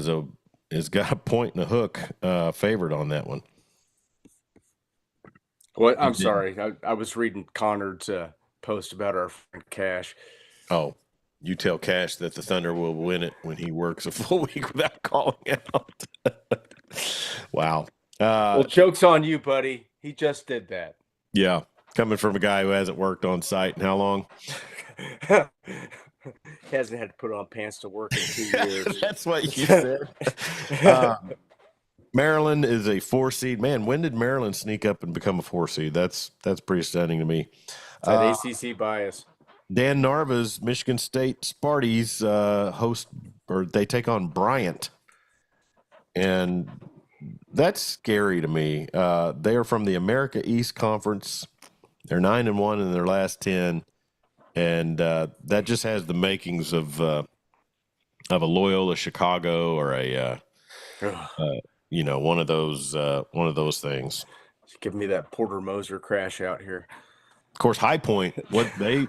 has got a point and a hook favored on that one. Well, I'm sorry. I was reading Conard's post about our friend Cash. Oh, you tell Cash that the Thunder will win it when he works a full week without calling out. Wow. Well, joke's on you, buddy. He just did that. Yeah. Coming from a guy who hasn't worked on site in how long? Hasn't had to put on pants to work in 2 years. That's what you said. Maryland is a 4 seed. Man, when did Maryland sneak up and become a 4 seed? That's pretty stunning to me. That ACC bias. Dan Narva's Michigan State Sparties they take on Bryant. And that's scary to me. They are from the America East Conference. They're 9-1 in their last 10. And that just has the makings of a Loyola Chicago or one of those things. Give me that Porter Moser crash out here. Of course, High Point. I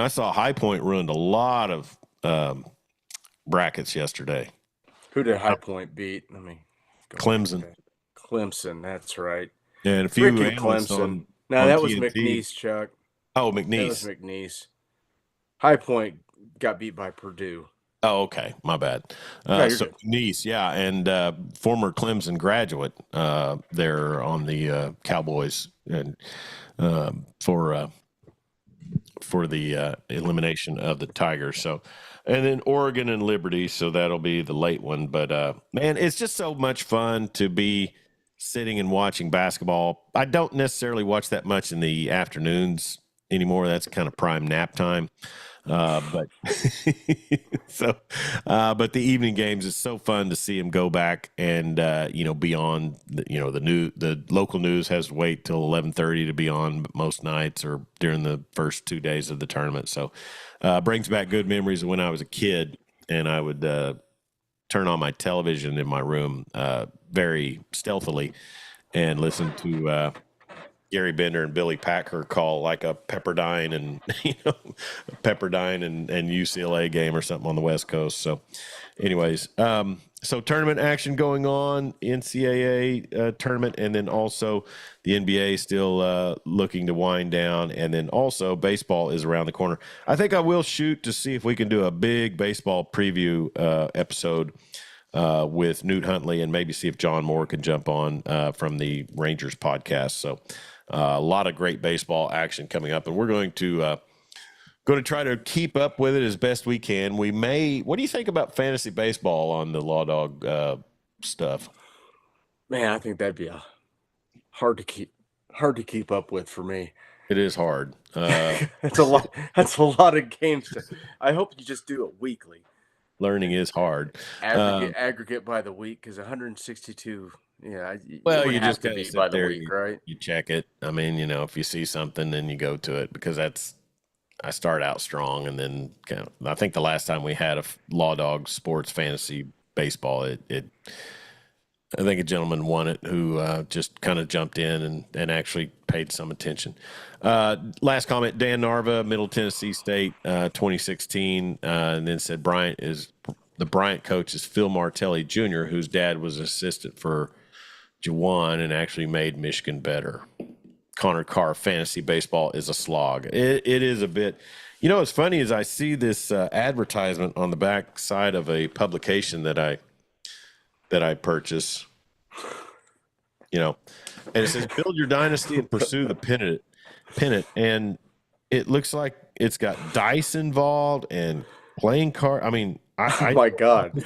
saw High Point ruined a lot of brackets yesterday. Who did High Point beat? Let me go. Clemson, that's right. And a few Clemson. No, that was McNeese, Chuck. Oh, McNeese. That was McNeese. High Point got beat by Purdue. Oh, okay. My bad. McNeese, yeah, and former Clemson graduate there on the Cowboys and for the elimination of the Tigers. So, and then Oregon and Liberty. So that'll be the late one. But man, it's just so much fun to be sitting and watching basketball. I don't necessarily watch that much in the afternoons anymore. That's kind of prime nap time. But the evening games is so fun to see them go back and be on. The local news has to wait till 11:30 to be on most nights or during the first 2 days of the tournament. So brings back good memories of when I was a kid and I would turn on my television in my room very stealthily and listen to Gary Bender and Billy Packer call like a Pepperdine and UCLA game or something on the West Coast. So anyways, so tournament action going on, NCAA tournament, and then also the NBA still looking to wind down, and then also baseball is around the corner. I think I will shoot to see if we can do a big baseball preview episode with Newt Huntley and maybe see if John Moore can jump on from the Rangers podcast. So a lot of great baseball action coming up, and we're going to try to keep up with it as best we can. We may. What do you think about fantasy baseball on the Law Dog stuff? Man, I think that'd be hard to keep up with for me. It is hard. That's a lot. That's a lot of games. I hope you just do it weekly. Learning is hard. Aggregate by the week because 162. Yeah. You just got to sit by the there, week, right? You check it. I mean, if you see something, then you go to it because I start out strong, and then I think the last time we had a Law Dog Sports Fantasy Baseball, I think a gentleman won it who just kind of jumped in and actually paid some attention. Last comment, Dan Narva, Middle Tennessee State, 2016, and then said the Bryant coach is Phil Martelli Jr., whose dad was assistant for Jawan and actually made Michigan better. Connor Carr, fantasy baseball is a slog. It is a bit. What's funny is I see this advertisement on the back side of a publication that I purchase. And it says build your dynasty and pursue the pennant, and it looks like it's got dice involved and playing card. I mean, I my God.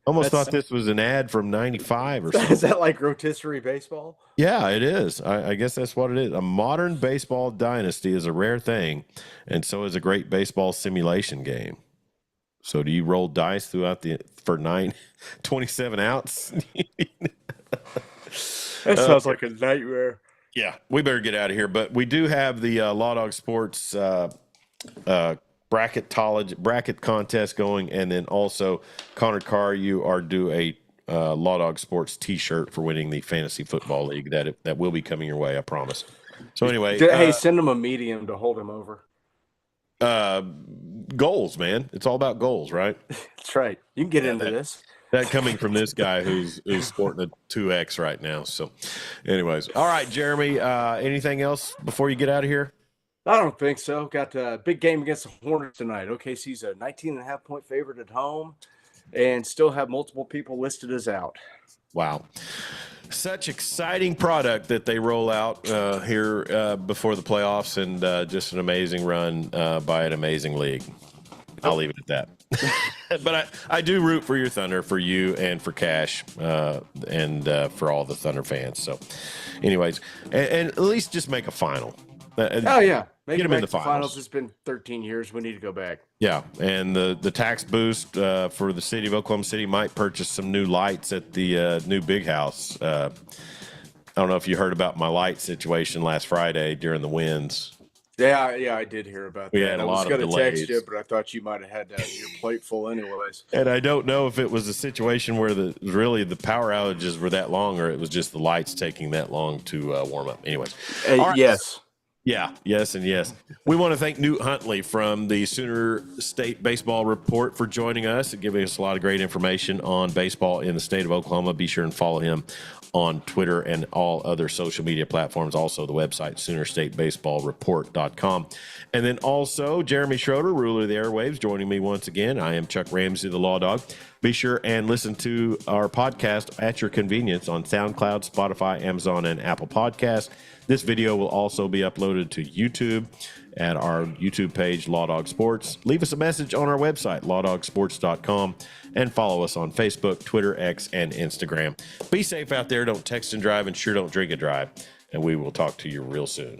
almost thought this was an ad from 95 or something. Is that like rotisserie baseball? Yeah, it is. I guess that's what it is. A modern baseball dynasty is a rare thing, and so is a great baseball simulation game. So do you roll dice for 27 outs? That sounds like a nightmare. Yeah, we better get out of here. But we do have the Law Dog Sports bracket contest going, and then also Connor Carr, you are due a Law Dog Sports T-shirt for winning the fantasy football league that will be coming your way. I promise. So anyway, hey, send him a medium to hold him over. Goals, man. It's all about goals, right? That's right. You can get into this. That coming from this guy who's sporting a 2X right now. So, anyways, all right, Jeremy. Anything else before you get out of here? I don't think so. Got a big game against the Hornets tonight. OKC's a 19.5-point favorite at home, and still have multiple people listed as out. Wow. Such exciting product that they roll out here before the playoffs, and just an amazing run by an amazing league. I'll leave it at that. But I do root for your Thunder, for you and for Cash, and for all the Thunder fans. So, anyways, and at least just make a final. Oh, yeah. Get them in the finals. It's been 13 years. We need to go back. Yeah, and the tax boost for the city of Oklahoma City might purchase some new lights at the new big house. I don't know if you heard about my light situation last Friday during the winds. Yeah, I did hear about that. We had a lot of delays. I was going to text you, but I thought you might have had your plate full anyways. And I don't know if it was a situation where the power outages were that long, or it was just the lights taking that long to warm up. Anyways. Right. Yes. Yeah, yes, and yes. We want to thank Newt Huntley from the Sooner State Baseball Report for joining us and giving us a lot of great information on baseball in the state of Oklahoma. Be sure and follow him on Twitter and all other social media platforms. Also, the website, SoonerStateBaseballReport.com. And then also, Jeremy Schroeder, ruler of the airwaves, joining me once again. I am Chuck Ramsey, the Law Dog. Be sure and listen to our podcast at your convenience on SoundCloud, Spotify, Amazon, and Apple Podcasts. This video will also be uploaded to YouTube at our YouTube page, Law Dog Sports. Leave us a message on our website, lawdogsports.com, and follow us on Facebook, Twitter, X, and Instagram. Be safe out there. Don't text and drive, and sure don't drink and drive. And we will talk to you real soon.